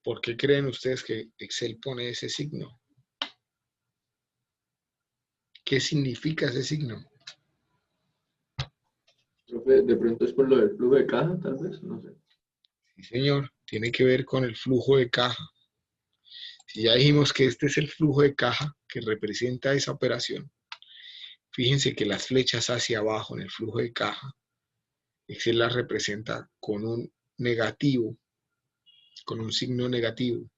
A: ¿Por qué creen ustedes que Excel pone ese signo? ¿Qué significa ese signo?
B: Profe, de pronto es por lo del flujo de caja, tal vez, no sé.
A: Sí, señor, tiene que ver con el flujo de caja. Si ya dijimos que este es el flujo de caja que representa esa operación, fíjense que las flechas hacia abajo en el flujo de caja, Excel las representa con un negativo, con un signo negativo.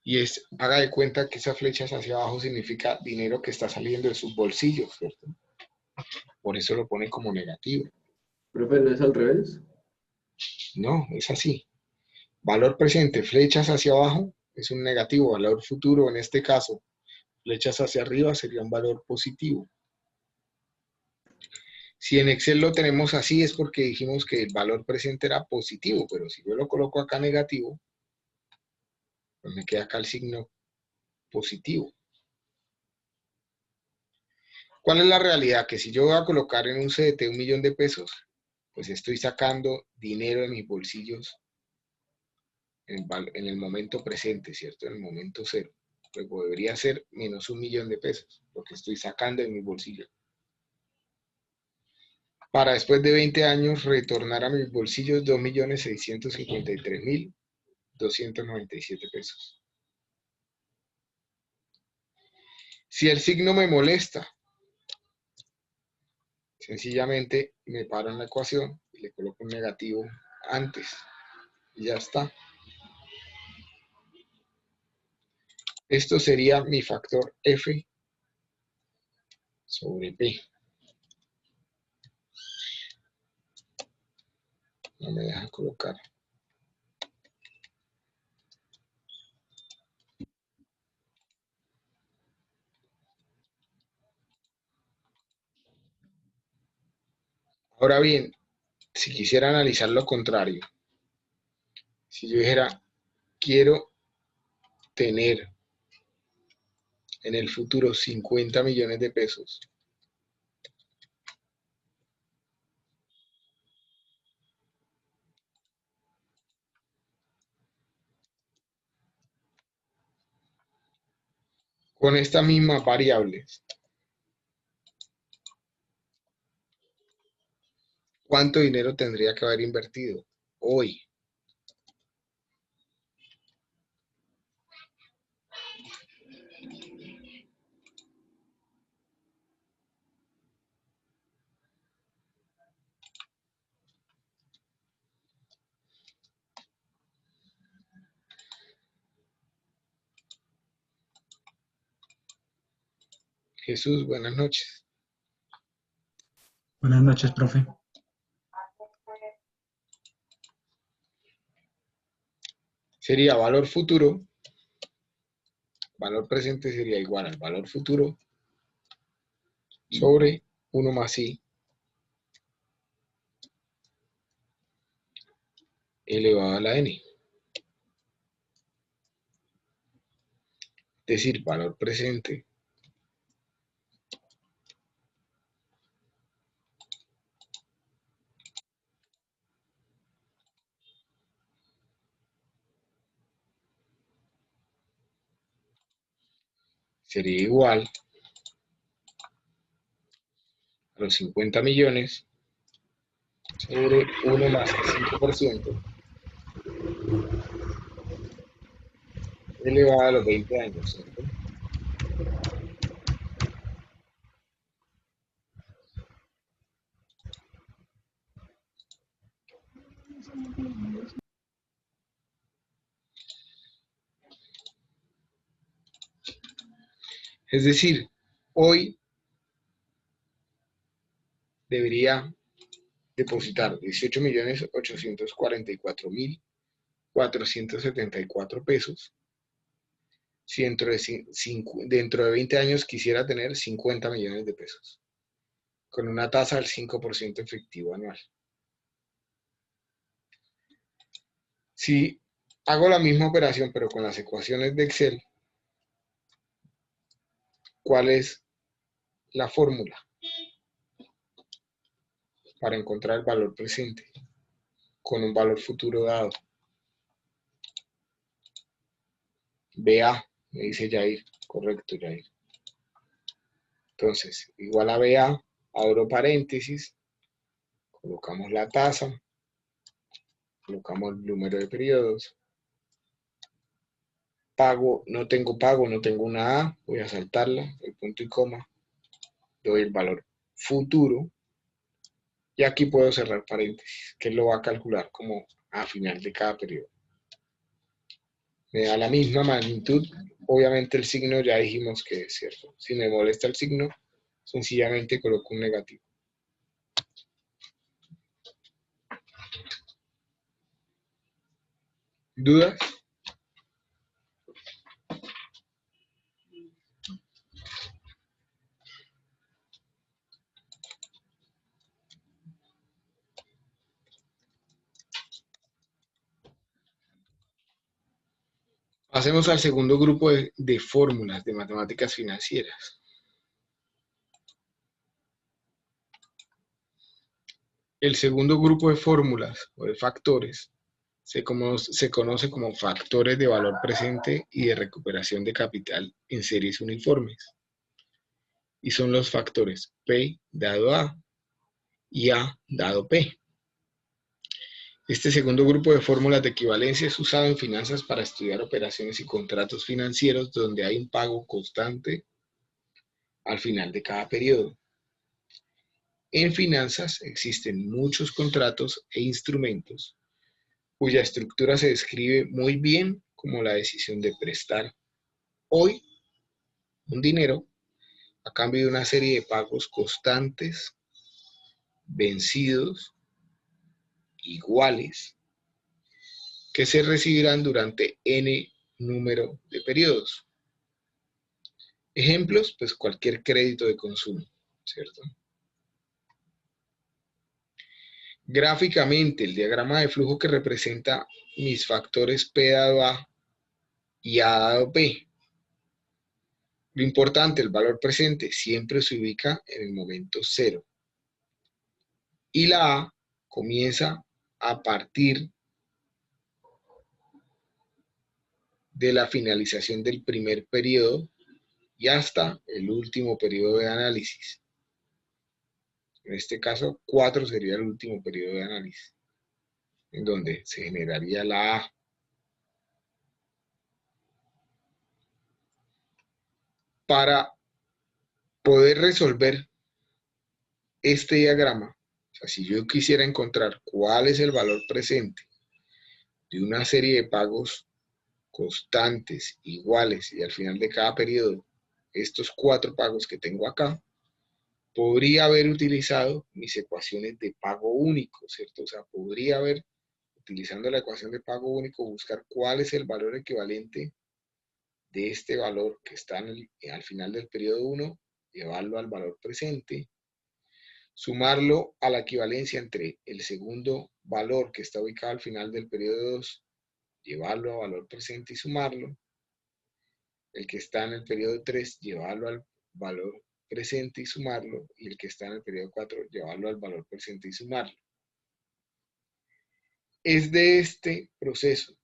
A: Y haga de cuenta que esas flechas hacia abajo significa dinero que está saliendo de sus bolsillos, ¿cierto? Por eso lo pone como negativo.
B: Profe, ¿no es al revés?
A: No, es así. Valor presente, flechas hacia abajo, es un negativo. Valor futuro, en este caso, flechas hacia arriba, sería un valor positivo. Si en Excel lo tenemos así es porque dijimos que el valor presente era positivo, pero si yo lo coloco acá negativo, pues me queda acá el signo positivo. ¿Cuál es la realidad? Que si yo voy a colocar en un CDT 1.000.000 de pesos, pues estoy sacando dinero de mis bolsillos en el momento presente, ¿cierto? En el momento cero. Luego debería ser menos 1.000.000 de pesos, porque estoy sacando de mis bolsillos. Para después de 20 años retornar a mis bolsillos 2.653.297 pesos. Si el signo me molesta, sencillamente me paro en la ecuación y le coloco un negativo antes. Y ya está. Esto sería mi factor F sobre P. No me deja colocar. Ahora bien, si quisiera analizar lo contrario, Si yo dijera, quiero tener en el futuro 50 millones de pesos, con estas mismas variables, ¿cuánto dinero tendría que haber invertido hoy? Jesús, buenas noches.
E: Buenas noches, profe.
A: Sería valor futuro, valor presente sería igual al valor futuro sobre 1 más i elevado a la n. Es decir, valor presente sería igual a los 50 millones sobre 1 más el 5% elevado a los 20 años, ¿cierto? Es decir, hoy debería depositar 18.844.474 pesos. Si dentro de 20 años quisiera tener 50 millones de pesos, con una tasa del 5% efectivo anual. Si hago la misma operación, pero con las ecuaciones de Excel, ¿cuál es la fórmula para encontrar el valor presente con un valor futuro dado? BA, me dice Jair. Correcto, Jair. Entonces, igual a BA, abro paréntesis, colocamos la tasa, colocamos el número de periodos. Pago, no tengo una A, voy a saltarla, el punto y coma, doy el valor futuro, y aquí puedo cerrar paréntesis, que lo va a calcular como a final de cada periodo. Me da la misma magnitud, obviamente el signo ya dijimos que es cierto. Si me molesta el signo, sencillamente coloco un negativo. ¿Dudas? Pasemos al segundo grupo de fórmulas de matemáticas financieras. El segundo grupo de fórmulas o de factores se conoce como factores de valor presente y de recuperación de capital en series uniformes. Y son los factores P dado A y A dado P. Este segundo grupo de fórmulas de equivalencia es usado en finanzas para estudiar operaciones y contratos financieros donde hay un pago constante al final de cada periodo. En finanzas existen muchos contratos e instrumentos cuya estructura se describe muy bien como la decisión de prestar hoy un dinero a cambio de una serie de pagos constantes, vencidos, iguales, que se recibirán durante n número de periodos. Ejemplos, pues cualquier crédito de consumo, ¿cierto? Gráficamente, el diagrama de flujo que representa mis factores P dado A y A dado P. Lo importante, el valor presente siempre se ubica en el momento 0. Y la A comienza a partir de la finalización del primer periodo y hasta el último periodo de análisis. En este caso, 4 sería el último periodo de análisis, en donde se generaría la A. Para poder resolver este diagrama, o sea, si yo quisiera encontrar cuál es el valor presente de una serie de pagos constantes, iguales, y al final de cada periodo, estos 4 pagos que tengo acá, podría haber utilizado mis ecuaciones de pago único, ¿cierto? O sea, podría haber, utilizando la ecuación de pago único, buscar cuál es el valor equivalente de este valor que está al final del periodo 1, llevarlo al valor presente, sumarlo a la equivalencia entre el segundo valor que está ubicado al final del periodo 2, llevarlo a valor presente y sumarlo, el que está en el periodo 3, llevarlo al valor presente y sumarlo, y el que está en el periodo 4, llevarlo al valor presente y sumarlo. Es de este proceso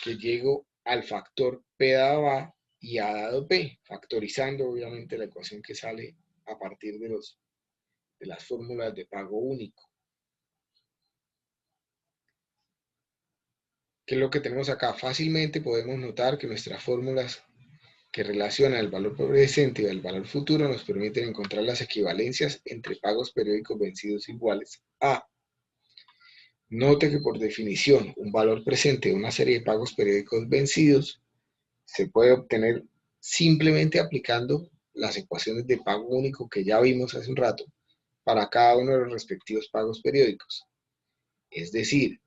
A: que llego al factor P dado A y A dado P, factorizando obviamente la ecuación que sale a partir de las fórmulas de pago único. ¿Qué es lo que tenemos acá? Fácilmente podemos notar que nuestras fórmulas que relacionan el valor presente y el valor futuro nos permiten encontrar las equivalencias entre pagos periódicos vencidos iguales a. Note que por definición un valor presente de una serie de pagos periódicos vencidos se puede obtener simplemente aplicando las ecuaciones de pago único que ya vimos hace un rato para cada uno de los respectivos pagos periódicos. Es decir,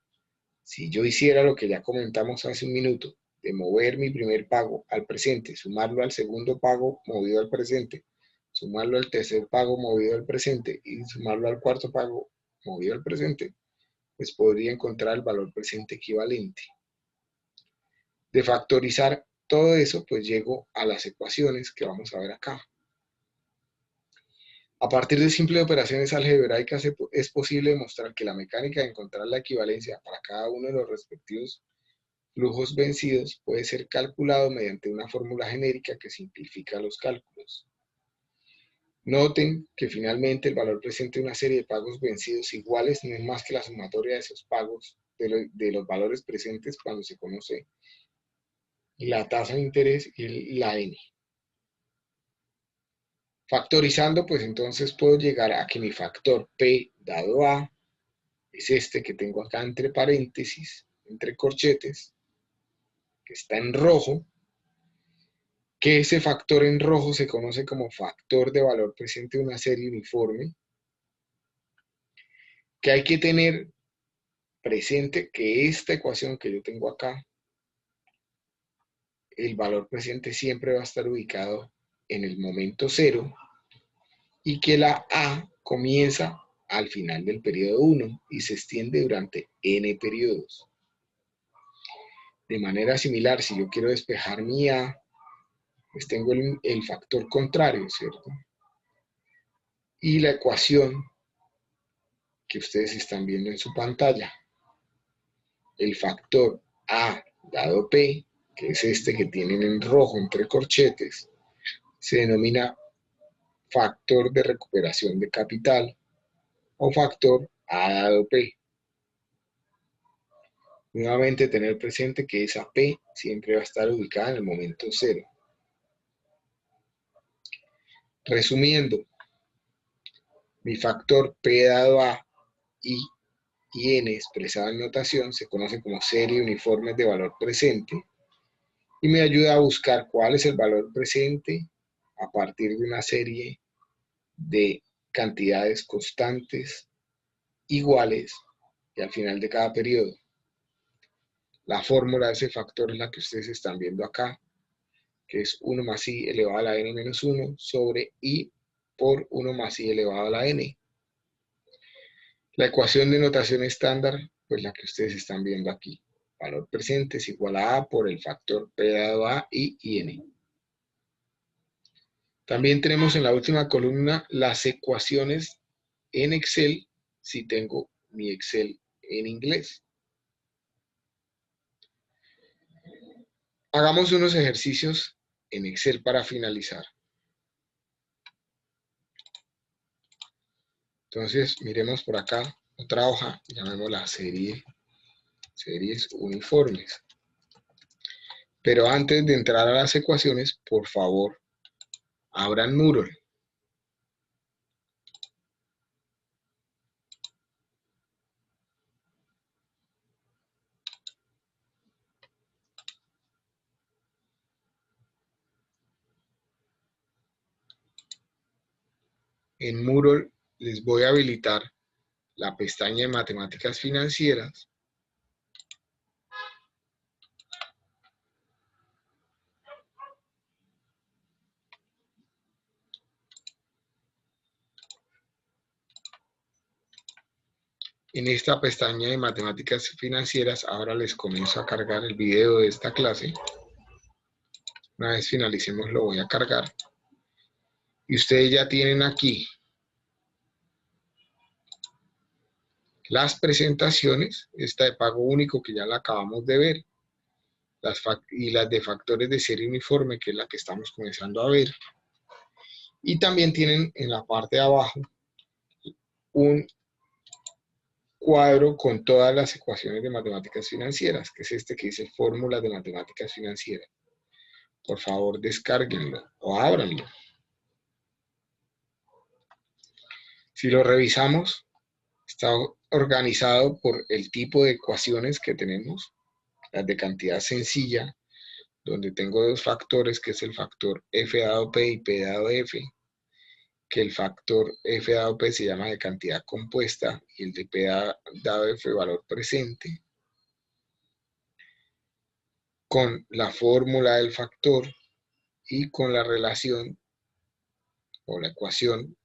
A: si yo hiciera lo que ya comentamos hace un minuto, de mover mi primer pago al presente, sumarlo al segundo pago movido al presente, sumarlo al tercer pago movido al presente y sumarlo al cuarto pago movido al presente, pues podría encontrar el valor presente equivalente. De factorizar todo eso, pues llego a las ecuaciones que vamos a ver acá. A partir de simples operaciones algebraicas es posible demostrar que la mecánica de encontrar la equivalencia para cada uno de los respectivos flujos vencidos puede ser calculado mediante una fórmula genérica que simplifica los cálculos. Noten que finalmente el valor presente de una serie de pagos vencidos iguales no es más que la sumatoria de esos pagos de los valores presentes cuando se conoce la tasa de interés y la N. Factorizando, pues entonces puedo llegar a que mi factor P dado A es este que tengo acá entre paréntesis, entre corchetes, que está en rojo, que ese factor en rojo se conoce como factor de valor presente de una serie uniforme, que hay que tener presente que esta ecuación que yo tengo acá, el valor presente siempre va a estar ubicado en el momento 0 y que la A comienza al final del periodo 1 y se extiende durante n periodos. De manera similar, si yo quiero despejar mi A, pues tengo el factor contrario, ¿cierto? Y la ecuación que ustedes están viendo en su pantalla. El factor A dado P, que es este que tienen en rojo entre corchetes, se denomina factor de recuperación de capital o factor A dado P. Nuevamente tener presente que esa P siempre va a estar ubicada en el momento 0. Resumiendo, mi factor P dado A y N expresado en notación se conoce como serie uniforme de valor presente y me ayuda a buscar cuál es el valor presente a partir de una serie de cantidades constantes iguales y al final de cada periodo. La fórmula de ese factor es la que ustedes están viendo acá, que es 1 más i elevado a la n menos 1 sobre i por 1 más i elevado a la n. La ecuación de notación estándar pues la que ustedes están viendo aquí. Valor presente es igual a A por el factor P dado A y IN. También tenemos en la última columna las ecuaciones en Excel si tengo mi Excel en inglés. Hagamos unos ejercicios en Excel para finalizar. Entonces, miremos por acá otra hoja, llamémosla series uniformes. Pero antes de entrar a las ecuaciones, por favor, abran Moodle. En Moodle les voy a habilitar la pestaña de matemáticas financieras. En esta pestaña de matemáticas financieras, ahora les comienzo a cargar el video de esta clase. Una vez finalicemos lo voy a cargar. Y ustedes ya tienen aquí las presentaciones, esta de pago único que ya la acabamos de ver, y las de factores de serie uniforme, que es la que estamos comenzando a ver. Y también tienen en la parte de abajo un cuadro con todas las ecuaciones de matemáticas financieras, que es este que dice fórmulas de matemáticas financieras. Por favor, descárguenlo o ábranlo. Si lo revisamos, está organizado por el tipo de ecuaciones que tenemos, las de cantidad sencilla, donde tengo dos factores, que es el factor F dado P y P dado F, que el factor F dado P se llama de cantidad compuesta y el de P dado F valor presente, con la fórmula del factor y con la relación o la ecuación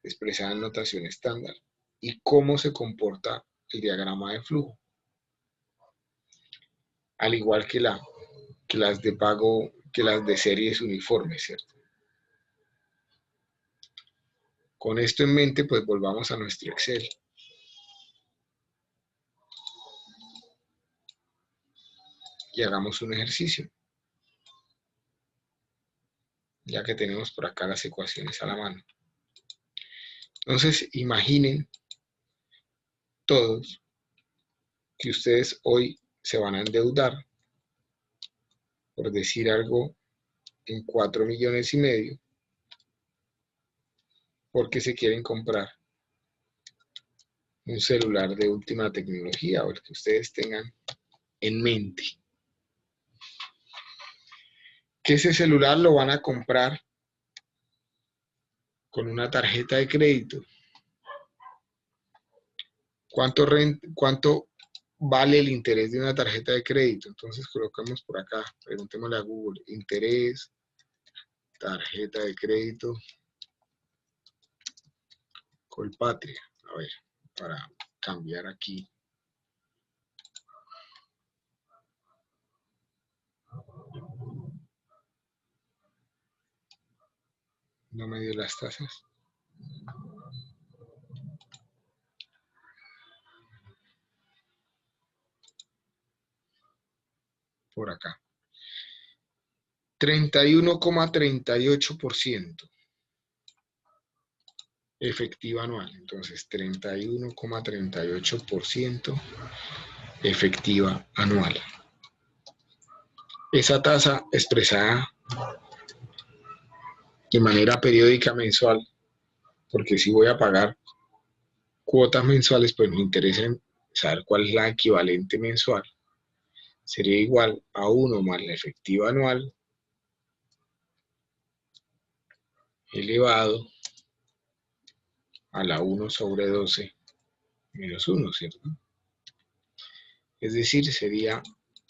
A: expresada en notación estándar y cómo se comporta el diagrama de flujo. Al igual que las de pago, que las de series uniformes, ¿cierto? Con esto en mente, pues volvamos a nuestro Excel. Y hagamos un ejercicio. Ya que tenemos por acá las ecuaciones a la mano. Entonces, imaginen todos que ustedes hoy se van a endeudar, por decir algo, en 4,5 millones, porque se quieren comprar un celular de última tecnología o el que ustedes tengan en mente. Que ese celular lo van a comprar con una tarjeta de crédito. ¿Cuánto vale el interés de una tarjeta de crédito? Entonces colocamos por acá, preguntémosle a Google, interés, tarjeta de crédito, Colpatria. A ver, para cambiar aquí. No me dio las tasas. Por acá. 31,38% efectiva anual. Entonces, 31,38% efectiva anual. Esa tasa expresada de manera periódica mensual, porque si voy a pagar cuotas mensuales, pues me interesa saber cuál es la equivalente mensual. Sería igual a 1 más la efectiva anual elevado a la 1 sobre 12 menos 1, ¿cierto? Es decir, sería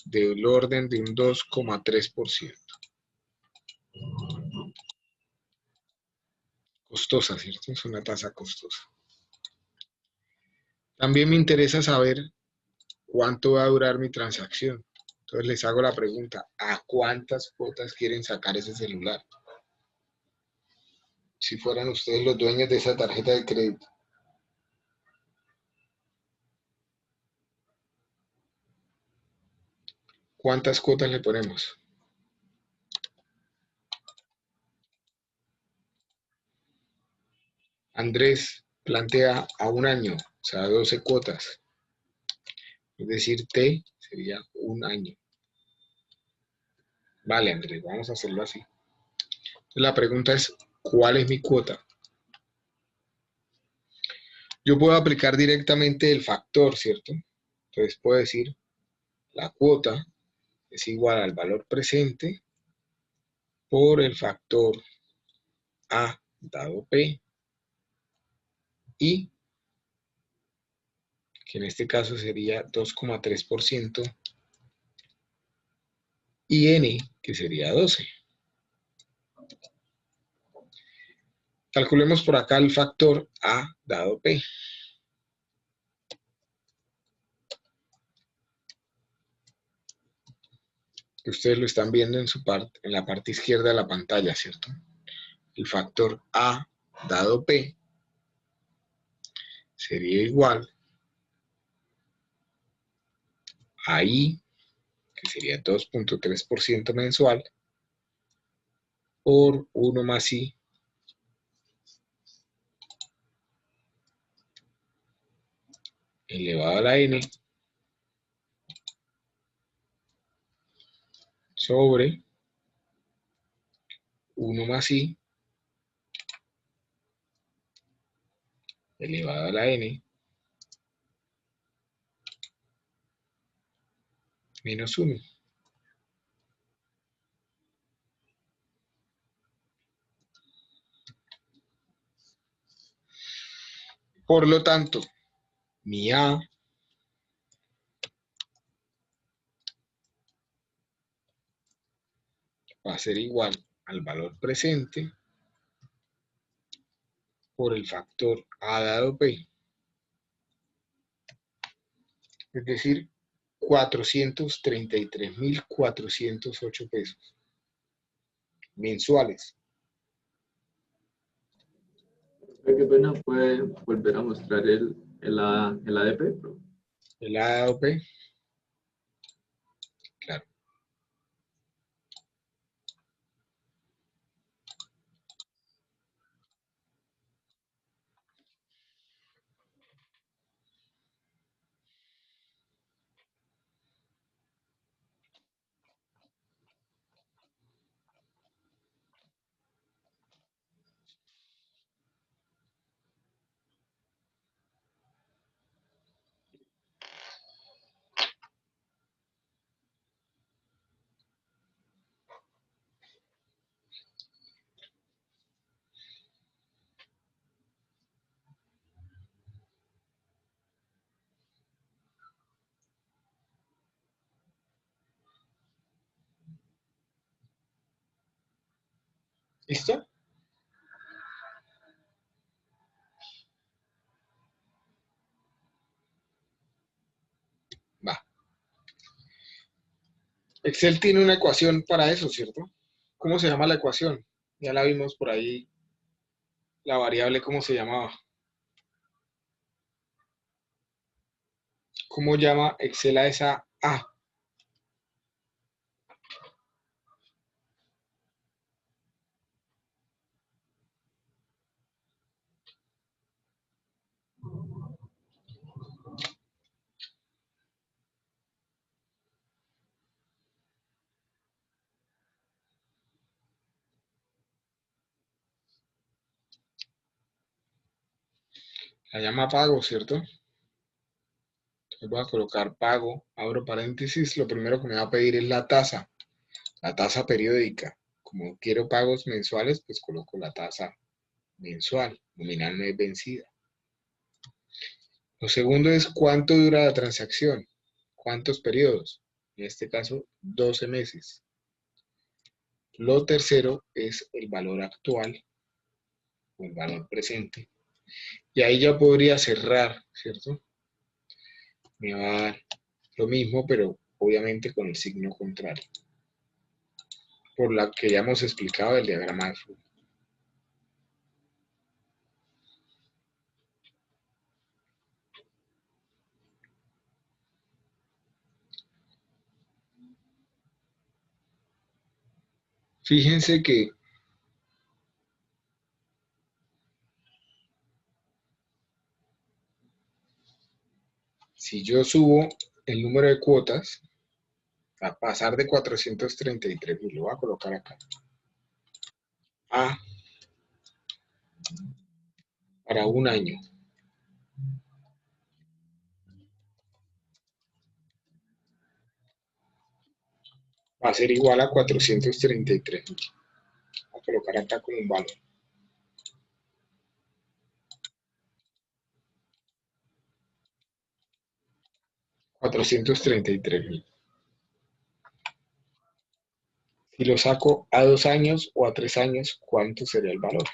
A: del orden de un 2,3%. Costosa, ¿cierto? Es una tasa costosa. También me interesa saber ¿cuánto va a durar mi transacción? Entonces les hago la pregunta, ¿a cuántas cuotas quieren sacar ese celular? Si fueran ustedes los dueños de esa tarjeta de crédito. ¿Cuántas cuotas le ponemos? Andrés plantea a un año, o sea, 12 cuotas. Es decir, T sería un año. Vale, Andrés, vamos a hacerlo así. La pregunta es, ¿cuál es mi cuota? Yo puedo aplicar directamente el factor, ¿cierto? Entonces puedo decir, la cuota es igual al valor presente por el factor A dado P y, que en este caso sería 2,3%, y N, que sería 12. Calculemos por acá el factor A dado P. Que ustedes lo están viendo en la parte izquierda de la pantalla, ¿cierto? El factor A dado P sería igual a I, que sería 2,3% mensual, por 1 más I elevado a la N sobre 1 más I elevado a la N menos 1. Por lo tanto, mi A va a ser igual al valor presente por el factor A dado P. Es decir, 433.408 pesos mensuales.
B: Qué pena, puede volver a mostrar el ADP, bro.
A: El A dado P, claro. ¿Listo? Va. Excel tiene una ecuación para eso, ¿cierto? ¿Cómo se llama la ecuación? Ya la vimos por ahí, la variable, ¿cómo se llamaba? ¿Cómo llama Excel a esa A? La llama pago, ¿cierto? Entonces voy a colocar pago, abro paréntesis, lo primero que me va a pedir es la tasa periódica. Como quiero pagos mensuales, pues coloco la tasa mensual, nominal no es vencida. Lo segundo es cuánto dura la transacción, cuántos periodos, en este caso 12 meses. Lo tercero es el valor actual, o el valor presente. Y ahí ya podría cerrar, ¿cierto? Me va a dar lo mismo, pero obviamente con el signo contrario, por la que ya hemos explicado el diagrama de flujo. Fíjense que si yo subo el número de cuotas, a pasar de 433.000, lo voy a colocar acá, a para un año, va a ser igual a 433.000. Voy a colocar acá como un valor. 433.000. Si lo saco a 2 años o a 3 años, ¿cuánto sería el valor?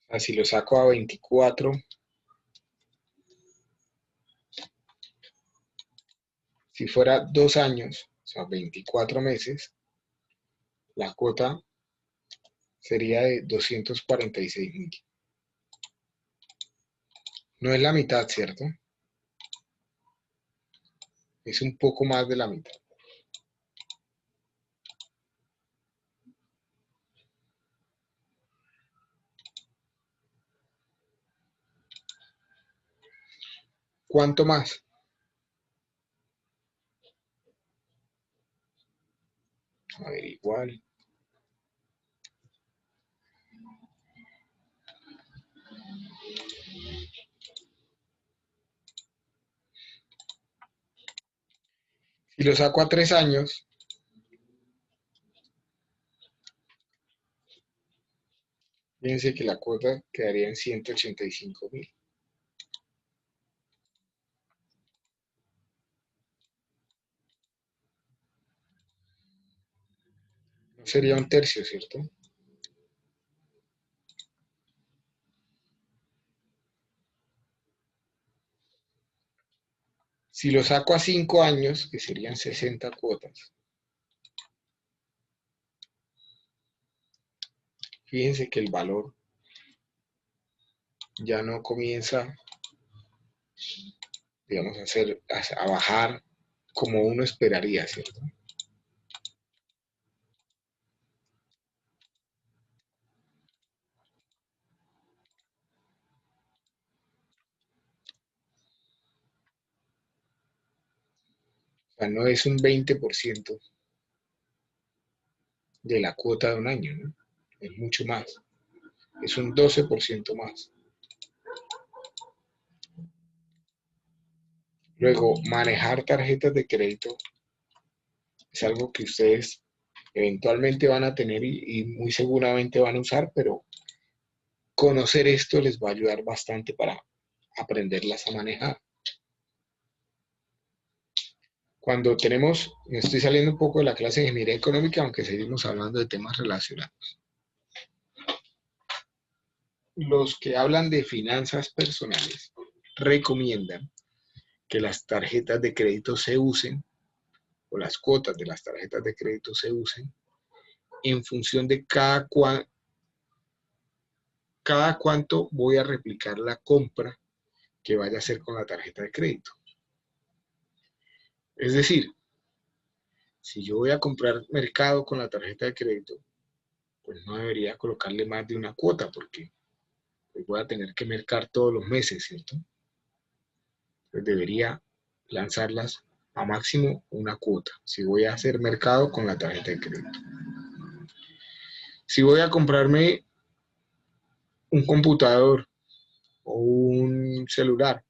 A: O sea, si lo saco a 24, si fuera 2 años, o sea, 24 meses, la cuota sería de 246.000. No es la mitad, ¿cierto? Es un poco más de la mitad. ¿Cuánto más? A ver, igual. Si lo saco a 3 años, fíjense que la cuota quedaría en 185.000. No sería un tercio, ¿cierto? Si lo saco a 5 años, que serían 60 cuotas, fíjense que el valor ya no comienza, digamos, a bajar como uno esperaría, ¿cierto? O sea, no es un 20% de la cuota de un año, ¿no? Es mucho más. Es un 12% más. Luego, manejar tarjetas de crédito es algo que ustedes eventualmente van a tener y muy seguramente van a usar, pero conocer esto les va a ayudar bastante para aprenderlas a manejar. Cuando tenemos, me estoy saliendo un poco de la clase de ingeniería económica, aunque seguimos hablando de temas relacionados. Los que hablan de finanzas personales recomiendan que las tarjetas de crédito se usen, o las cuotas de las tarjetas de crédito se usen, en función de cada cuánto voy a replicar la compra que vaya a hacer con la tarjeta de crédito. Es decir, si yo voy a comprar mercado con la tarjeta de crédito, pues no debería colocarle más de una cuota, porque pues voy a tener que mercar todos los meses, ¿cierto? Entonces debería lanzarlas a máximo una cuota, si voy a hacer mercado con la tarjeta de crédito. Si voy a comprarme un computador o un celular,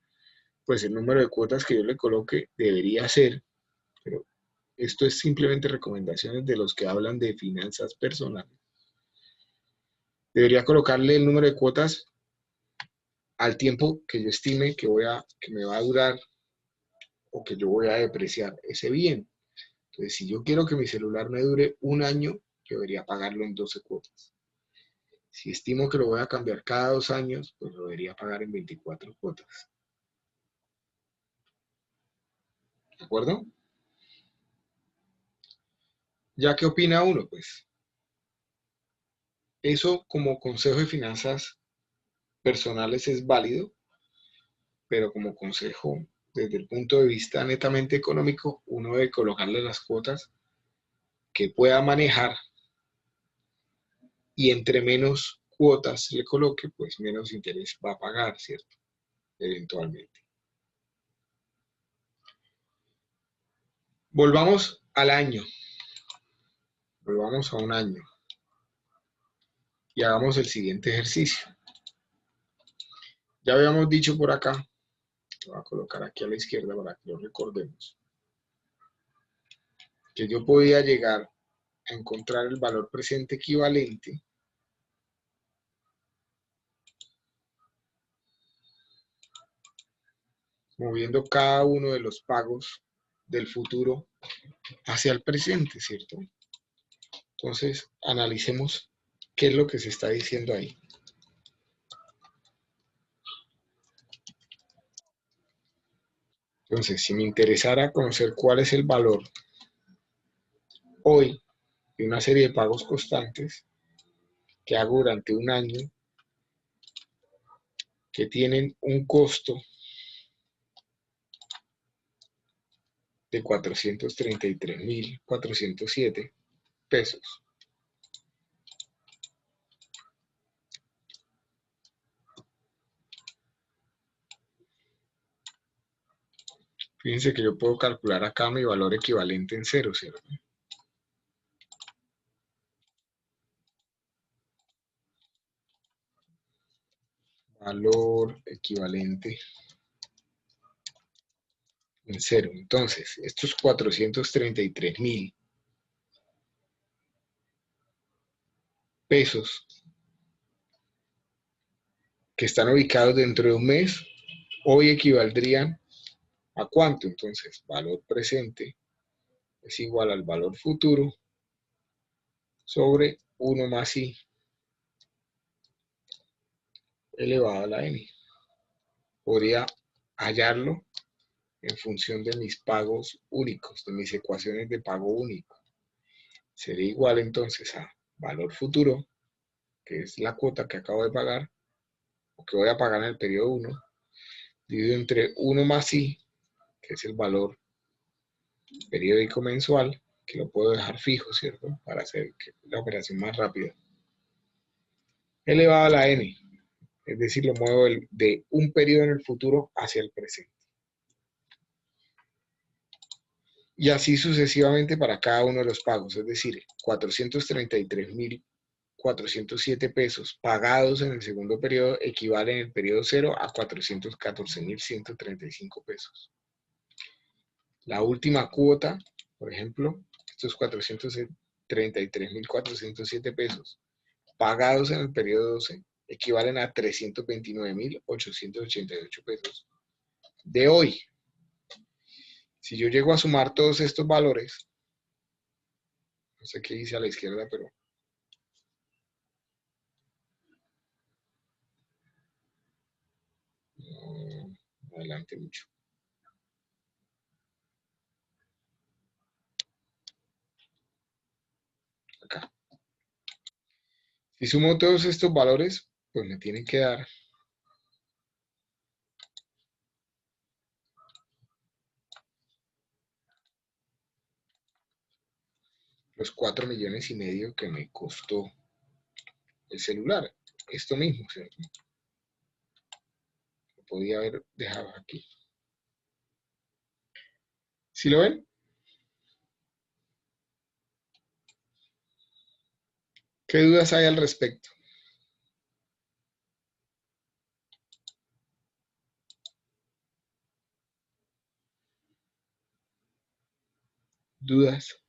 A: pues el número de cuotas que yo le coloque debería ser, pero esto es simplemente recomendaciones de los que hablan de finanzas personales. Debería colocarle el número de cuotas al tiempo que yo estime que me va a durar o que yo voy a depreciar ese bien. Entonces, si yo quiero que mi celular me dure un año, debería pagarlo en 12 cuotas. Si estimo que lo voy a cambiar cada 2 años, pues lo debería pagar en 24 cuotas. ¿De acuerdo? ¿Ya qué opina uno? Pues eso como consejo de finanzas personales es válido, pero como consejo desde el punto de vista netamente económico, uno debe colocarle las cuotas que pueda manejar y entre menos cuotas le coloque, pues menos interés va a pagar, ¿cierto? Eventualmente. Volvamos al año, volvamos a un año y hagamos el siguiente ejercicio. Ya habíamos dicho por acá, lo voy a colocar aquí a la izquierda para que lo recordemos, que yo podía llegar a encontrar el valor presente equivalente moviendo cada uno de los pagos del futuro hacia el presente, ¿cierto? Entonces, analicemos qué es lo que se está diciendo ahí. Entonces, si me interesara conocer cuál es el valor hoy de una serie de pagos constantes que hago durante un año, que tienen un costo de 433.407 pesos. Fíjense que yo puedo calcular acá mi valor equivalente en cero, ¿cierto? Valor equivalente en cero. Entonces, estos 433.000 pesos que están ubicados dentro de un mes, hoy equivaldrían ¿a cuánto? Entonces, valor presente es igual al valor futuro sobre 1 más i elevado a la n. Podría hallarlo en función de mis pagos únicos, de mis ecuaciones de pago único. Sería igual entonces a valor futuro, que es la cuota que acabo de pagar, o que voy a pagar en el periodo 1, dividido entre 1 más i, que es el valor periódico mensual, que lo puedo dejar fijo, ¿cierto? Para hacer la operación más rápida. Elevado a la n, es decir, lo muevo de un periodo en el futuro hacia el presente. Y así sucesivamente para cada uno de los pagos, es decir, 433.407 pesos pagados en el segundo periodo equivalen en el periodo 0 a 414.135 pesos. La última cuota, por ejemplo, estos 433.407 pesos pagados en el periodo 12 equivalen a 329.888 pesos de hoy. Si yo llego a sumar todos estos valores, no sé qué hice a la izquierda, pero no adelante mucho. Acá. Si sumo todos estos valores, pues me tienen que dar los 4,5 millones que me costó el celular. Esto mismo, ¿cierto? Lo podía haber dejado aquí. ¿Sí lo ven? ¿Qué dudas hay al respecto? ¿Dudas?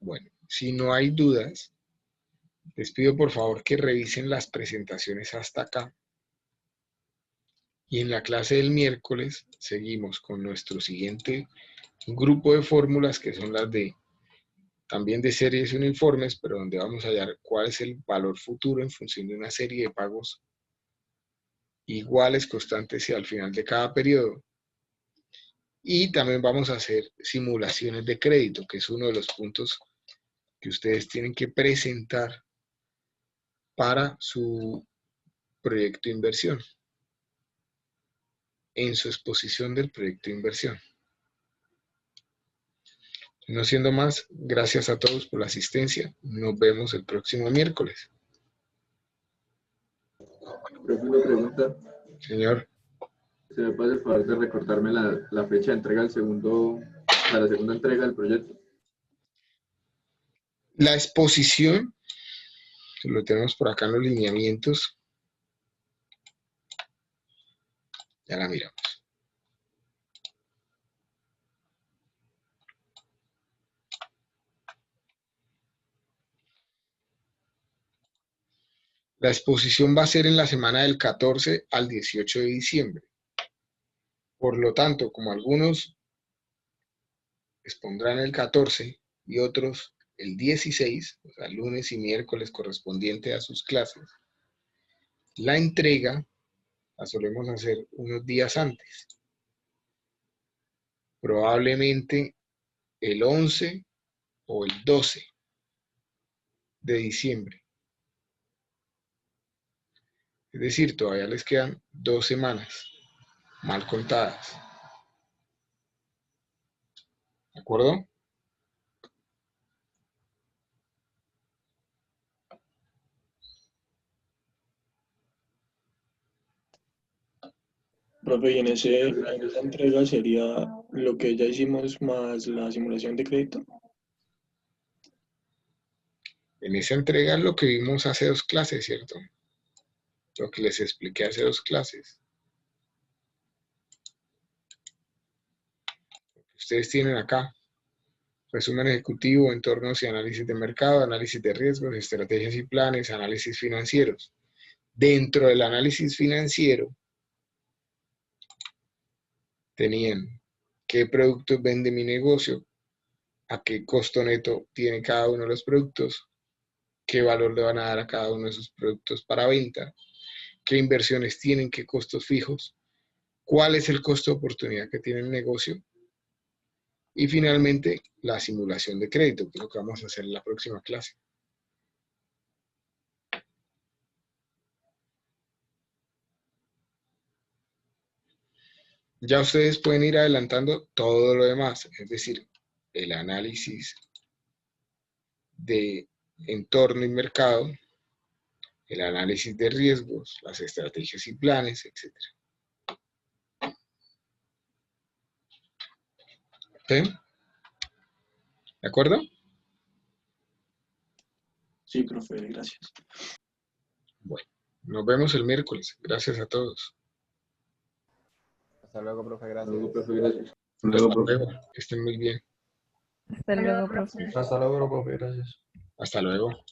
A: Bueno, si no hay dudas, les pido por favor que revisen las presentaciones hasta acá. Y en la clase del miércoles seguimos con nuestro siguiente grupo de fórmulas, que son las de también de series uniformes, pero donde vamos a hallar cuál es el valor futuro en función de una serie de pagos iguales, constantes y al final de cada periodo. Y también vamos a hacer simulaciones de crédito, que es uno de los puntos que ustedes tienen que presentar para su proyecto de inversión, en su exposición del proyecto de inversión. No siendo más, gracias a todos por la asistencia. Nos vemos el próximo miércoles.
B: Profe, una pregunta.
A: Señor,
B: ¿Se me puede el favor de recordarme la fecha de entrega del segundo, para la segunda entrega del proyecto?
A: la exposición, lo tenemos por acá en los lineamientos. Ya la miramos. La exposición va a ser en la semana del 14 al 18 de diciembre. Por lo tanto, como algunos expondrán el 14 y otros el 16, o sea, lunes y miércoles correspondiente a sus clases, la entrega la solemos hacer unos días antes. Probablemente el 11 o el 12 de diciembre. Es decir, todavía les quedan 2 semanas mal contadas. ¿De acuerdo?
D: Profe, y en esa entrega sería lo que ya hicimos más la simulación de crédito.
A: En esa entrega es lo que vimos hace 2 clases, ¿cierto? Lo que les expliqué hace 2 clases. Lo que ustedes tienen acá. Resumen ejecutivo, entornos y análisis de mercado, análisis de riesgos, estrategias y planes, análisis financieros. Dentro del análisis financiero tenían qué productos vende mi negocio, a qué costo neto tiene cada uno de los productos, qué valor le van a dar a cada uno de esos productos para venta, qué inversiones tienen, qué costos fijos, cuál es el costo de oportunidad que tiene el negocio y finalmente la simulación de crédito, que es lo que vamos a hacer en la próxima clase. Ya ustedes pueden ir adelantando todo lo demás, es decir, el análisis de entorno y mercado, el análisis de riesgos, las estrategias y planes, etc. ¿Sí? ¿De acuerdo?
D: Sí, profe, gracias.
A: Bueno, nos vemos el miércoles. Gracias a todos.
E: Hasta luego, profe, gracias.
B: Luego, profe, gracias.
A: Hasta luego. Que estén muy bien.
F: Hasta luego, profe.
C: Hasta luego, profe, gracias.
A: Hasta luego.